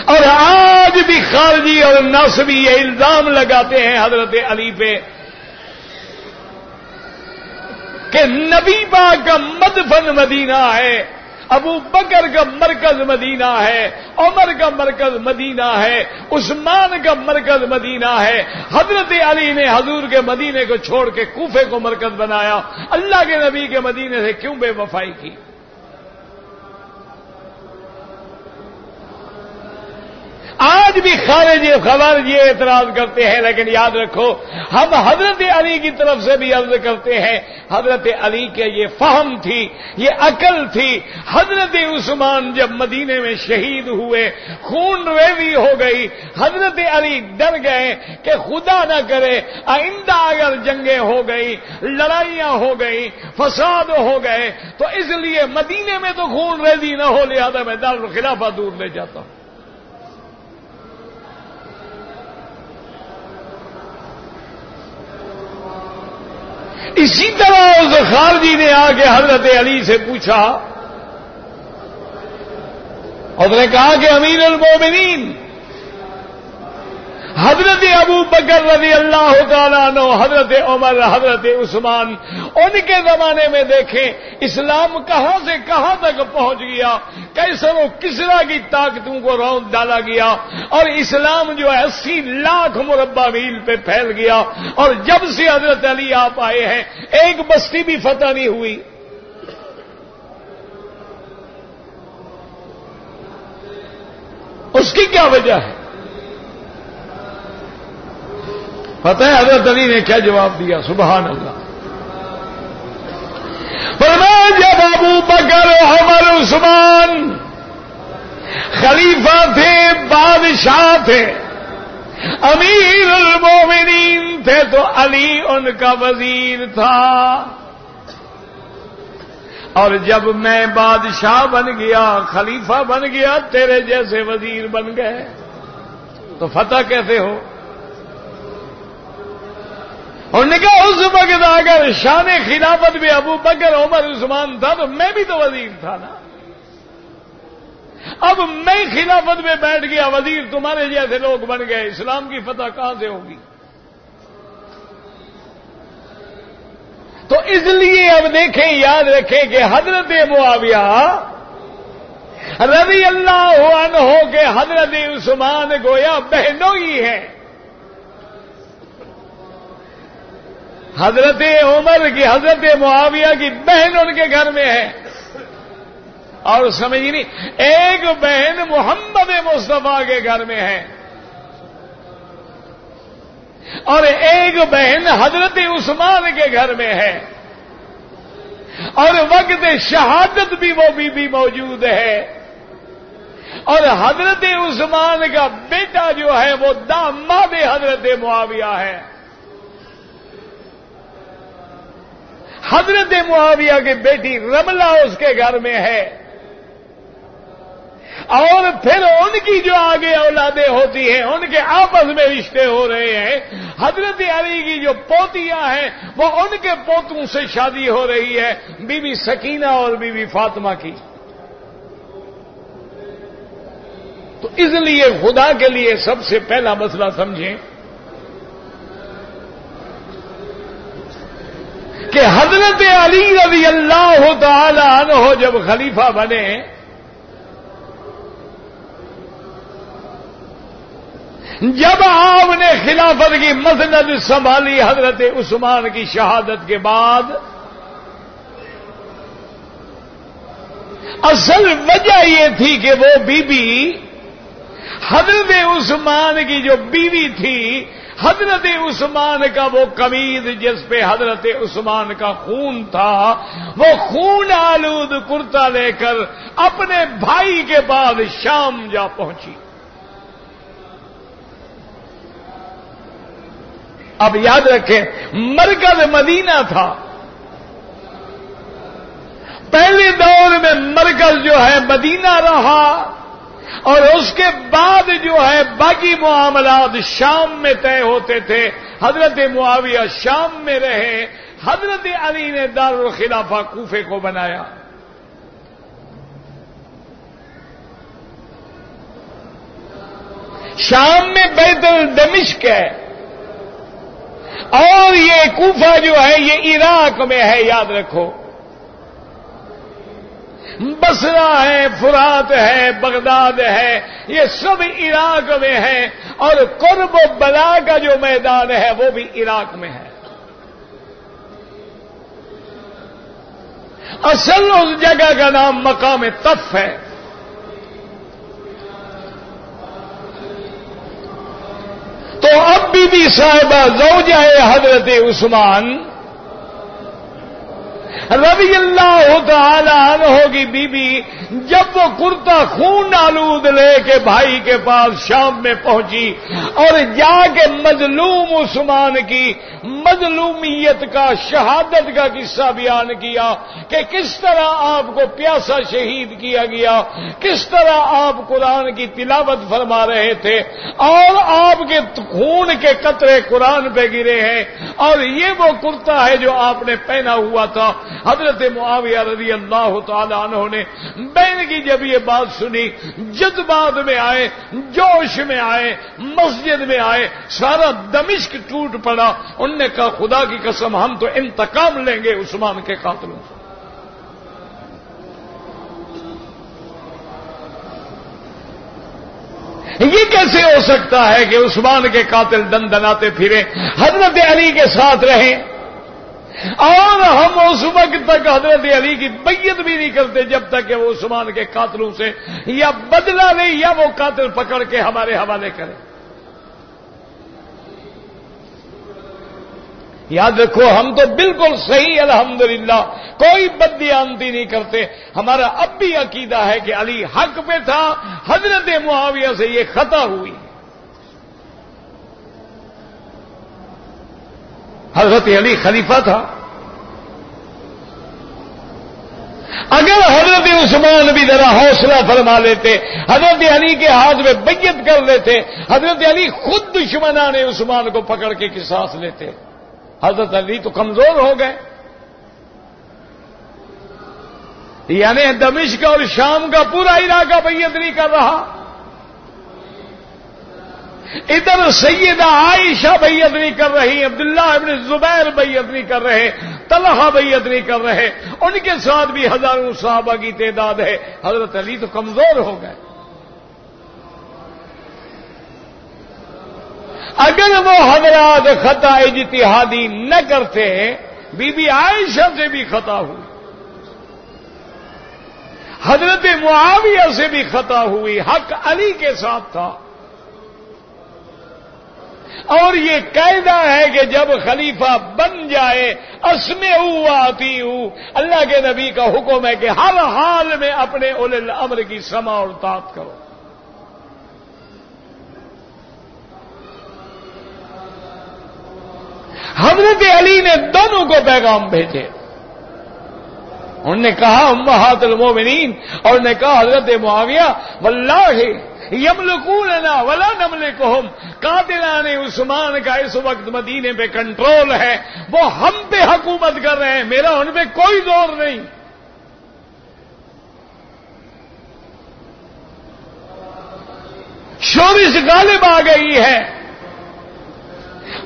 اور آج بھی خارجی اور ناصبی یہ الزام لگاتے ہیں حضرت علی پہ کہ نبی پاک کا مدفن مدینہ ہے، ابو بکر کا مرکز مدینہ ہے، عمر کا مرکز مدینہ ہے، عثمان کا مرکز مدینہ ہے، حضرت علی نے حضور کے مدینے کو چھوڑ کے کوفے کو مرکز بنایا، اللہ کے نبی کے مدینے سے کیوں بے وفائی کی؟ آج بھی خوارج یہ اعتراض کرتے ہیں، لیکن یاد رکھو ہم حضرت علی کی طرف سے بھی عرض کرتے ہیں، حضرت علی کے یہ فہم تھی، یہ عقل تھی۔ حضرت عثمان جب مدینے میں شہید ہوئے، خون ریزی ہو گئی، حضرت علی ڈر گئے کہ خدا نہ کرے آئندہ اگر جنگیں ہو گئی، لڑائیاں ہو گئی، فساد ہو گئے، تو اس لیے مدینے میں تو خون ریزی نہ ہو، لہذا میں دارالخلافہ دور لے جاتا ہوں۔ اسی طرح اس خارجی نے آ کے حضرت علی سے پوچھا، اور اس نے کہا کہ امیر المومنین حضرت ابو بکر رضی اللہ تعالیٰ عنہ، حضرت عمر، حضرت عثمان، ان کے زمانے میں دیکھیں اسلام کہاں سے کہاں تک پہنچ گیا، کیسر و کسرا کی طاقتوں کو روند ڈالا گیا، اور اسلام جو ہے 80 لاکھ مربع میل پہ پھیل گیا، اور جب سے حضرت علی آپ آئے ہیں ایک بستی بھی فتح نہیں ہوئی۔ اس کی کیا وجہ ہے؟ پتہ ہے حضرت علی نے کیا جواب دیا؟ سبحان اللہ۔ فرمایا جب ابو بکر، عمر، عثمان خلیفہ تھے، بادشاہ تھے، امیر المومنین تھے، تو علی ان کا وزیر تھا، اور جب میں بادشاہ بن گیا، خلیفہ بن گیا، تیرے جیسے وزیر بن گئے، تو فتح کیسے ہو؟ انہوں نے کہا اس وقت اگر شان خلافت بھی ابو بکر، عمر، عثمان تھا تو میں بھی تو وزیر تھا نا۔ اب میں خلافت میں بیٹھ گیا، وزیر تمہارے جیسے لوگ بن گئے، اسلام کی فتح کہاں سے ہوگی؟ تو اس لیے اب دیکھیں، یاد رکھیں کہ حضرت معاویہ رضی اللہ عنہ کے حضرت عثمان گویا بہنوں ہی ہیں، حضرت عمر کی، حضرت معاویہ کی بہن ان کے گھر میں ہے، اور سمجھ نہیں، ایک بہن محمد مصطفیٰ کے گھر میں ہے، اور ایک بہن حضرت عثمان کے گھر میں ہے، اور وقت شہادت بھی وہ بی موجود ہے، اور حضرت عثمان کا بیٹا جو ہے وہ داماد حضرت معاویہ ہے، حضرت معاویہ کی بیٹی رملہ اس کے گھر میں ہے، اور پھر ان کی جو آگے اولادیں ہوتی ہیں ان کے آپس میں رشتے ہو رہے ہیں، حضرت علی کی جو پوتیاں ہیں وہ ان کے پوتوں سے شادی ہو رہی ہے، بی بی سکینہ اور بی بی فاطمہ کی۔ تو اس لیے خدا کے لیے سب سے پہلا مسئلہ سمجھیں کہ حضرت علی رضی اللہ تعالی عنہ جب خلیفہ بنے، جب آپ نے خلافت کی مسند سنبھالی حضرت عثمان کی شہادت کے بعد، اصل وجہ یہ تھی کہ وہ بی بی حضرت عثمان کی جو بیوی تھی، حضرت عثمان کا وہ قمیض جس پہ حضرت عثمان کا خون تھا، وہ خون آلود کرتا لے کر اپنے بھائی کے بعد شام جا پہنچی۔ اب یاد رکھیں مرکز مدینہ تھا، پہلے دور میں مرکز جو ہے مدینہ رہا، اور اس کے بعد جو ہے باقی معاملات شام میں طے ہوتے تھے۔ حضرت معاویہ شام میں رہے، حضرت علی نے دارالخلافہ کوفے کو بنایا۔ شام میں بیت الدمشق ہے، اور یہ کوفہ جو ہے یہ عراق میں ہے، یاد رکھو۔ بصرہ ہے، فرات ہے، بغداد ہے، یہ سب عراق میں ہے، اور قرب و بلا کا جو میدان ہے وہ بھی عراق میں ہے۔ اصل اس جگہ کا نام مقام طف ہے۔ بی صاحبہ زوجہ حضرت عثمان رضی اللہ تعالی عنہ کی بی بی جب وہ کرتا خون آلود لے کے بھائی کے پاس شام میں پہنچی اور جا کے مظلوم عثمان کی مظلومیت کا شہادت کا قصہ بیان کیا کہ کس طرح آپ کو پیاسا شہید کیا گیا، کس طرح آپ قرآن کی تلاوت فرما رہے تھے اور آپ کے خون کے قطرے قرآن پہ گرے ہیں، اور یہ وہ کرتا ہے جو آپ نے پہنا ہوا تھا۔ حضرت معاویہ رضی اللہ تعالی عنہ نے بہن کی جب یہ بات سنی، جذبات میں آئے، جوش میں آئے، مسجد میں آئے، سارا دمشق ٹوٹ پڑا۔ انہوں نے کہا خدا کی قسم ہم تو انتقام لیں گے عثمان کے قاتلوں سے۔ یہ کیسے ہو سکتا ہے کہ عثمان کے قاتل دن دناتے پھرے، حضرت علی کے ساتھ رہیں، اور ہم اس وقت تک حضرت علی کی بیعت بھی نہیں کرتے جب تک کہ وہ عثمان کے قاتلوں سے یا بدلہ لے یا وہ قاتل پکڑ کے ہمارے حوالے کرے۔ یاد رکھو ہم تو بالکل صحیح الحمدللہ کوئی بددیانتی نہیں کرتے، ہمارا اب بھی عقیدہ ہے کہ علی حق پہ تھا، حضرت معاویہ سے یہ خطا ہوئی۔ حضرت علی خلیفہ تھا، اگر حضرت عثمان بھی ذرا حوصلہ فرما لیتے، حضرت علی کے ہاتھ میں بیعت کر لیتے، حضرت علی خود دشمنان عثمان کو پکڑ کے قصاص لیتے۔ حضرت علی تو کمزور ہو گئے، یعنی دمشق اور شام کا پورا علاقہ بیعت نہیں کر رہا، ادھر سیدہ عائشہ بیعت نہیں کر رہی، عبداللہ ابن زبیر بیعت نہیں کر رہے، طلحہ بیعت نہیں کر رہے، ان کے ساتھ بھی ہزاروں صحابہ کی تعداد ہے، حضرت علی تو کمزور ہو گئے۔ اگر وہ حضرات خطا اجتہادی نہ کرتے، بی بی عائشہ سے بھی خطا ہوئی، حضرت معاویہ سے بھی خطا ہوئی، حق علی کے ساتھ تھا۔ اور یہ قاعدہ ہے کہ جب خلیفہ بن جائے اسمعوا واطیعوا، اللہ کے نبی کا حکم ہے کہ ہر حال میں اپنے اولی الامر کی سماع اور طاعت کرو۔ حضرت علی نے دونوں کو پیغام بھیجے، انہوں نے کہا امہات المومنین، اور نے کہا حضرت معاویہ واللہ یملکوننا ولا نملکہم، قاتلان عثمان کا اس وقت مدینے پہ کنٹرول ہے، وہ ہم پہ حکومت کر رہے ہیں، میرا ان پہ کوئی زور نہیں۔ شورش غالب آ گئی ہے،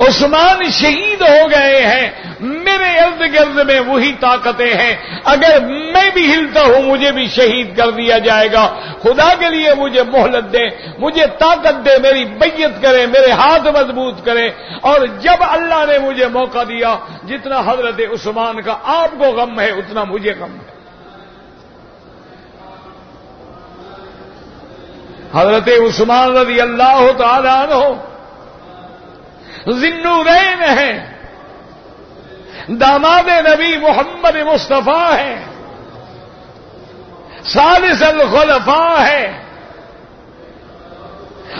عثمان شہید ہو گئے ہیں، میرے ارد گرد میں وہی طاقتیں ہیں، اگر میں بھی ہلتا ہوں مجھے بھی شہید کر دیا جائے گا، خدا کے لیے مجھے مہلت دے، مجھے طاقت دے، میری بیعت کرے، میرے ہاتھ مضبوط کرے۔ اور جب اللہ نے مجھے موقع دیا، جتنا حضرت عثمان کا آپ کو غم ہے اتنا مجھے غم ہے۔ حضرت عثمان رضی اللہ تعالی عنہ ذی-النورین ہیں، داماد نبی محمد مصطفیٰ ہیں، ثالث الخلفاء ہیں،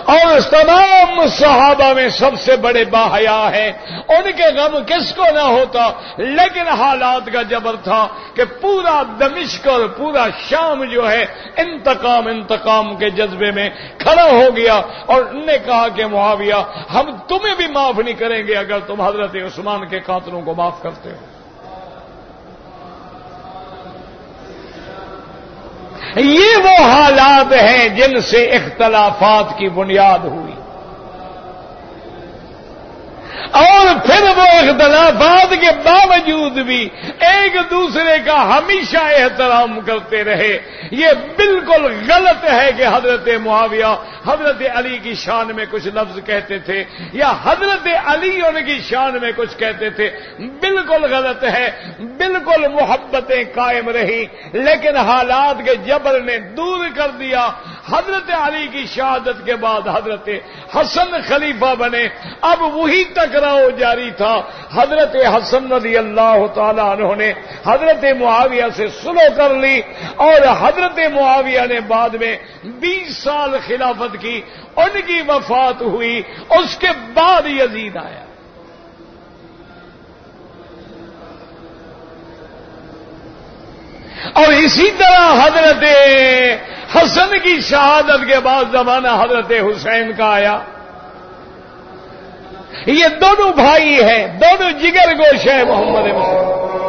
اور تمام صحابہ میں سب سے بڑے باحیا ہیں۔ ان کے غم کس کو نہ ہوتا، لیکن حالات کا جبر تھا کہ پورا دمشق اور پورا شام جو ہے انتقام کے جذبے میں کھڑا ہو گیا، اور انہوں نے کہا کہ معاویہ ہم تمہیں بھی معاف نہیں کریں گے اگر تم حضرت عثمان کے قاتلوں کو معاف کرتے ہو۔ یہ وہ حالات ہیں جن سے اختلافات کی بنیاد ہوئی، اور پھر وہ اختلافات کے باوجود بھی ایک دوسرے کا ہمیشہ احترام کرتے رہے۔ یہ بالکل غلط ہے کہ حضرت معاویہ حضرت علی کی شان میں کچھ لفظ کہتے تھے یا حضرت علی ان کی شان میں کچھ کہتے تھے، بالکل غلط ہے۔ بالکل محبتیں قائم رہی، لیکن حالات کے جبر نے دور کر دیا۔ حضرت علی کی شہادت کے بعد حضرت حسن خلیفہ بنے. اب وہی ٹکراؤ جاری تھا. حضرت حسن رضی اللہ تعالی عنہ نے حضرت معاویہ سے صلح کر لی اور حضرت معاویہ نے بعد میں 20 سال خلافت کی. ان کی وفات ہوئی, اس کے بعد یزید آیا. اور اسی طرح حضرت حسن کی شہادت کے بعد زمانہ حضرت حسین کا آیا. یہ دونوں بھائی ہیں, دونوں جگر گوش ہیں محمد مصطفیٰ.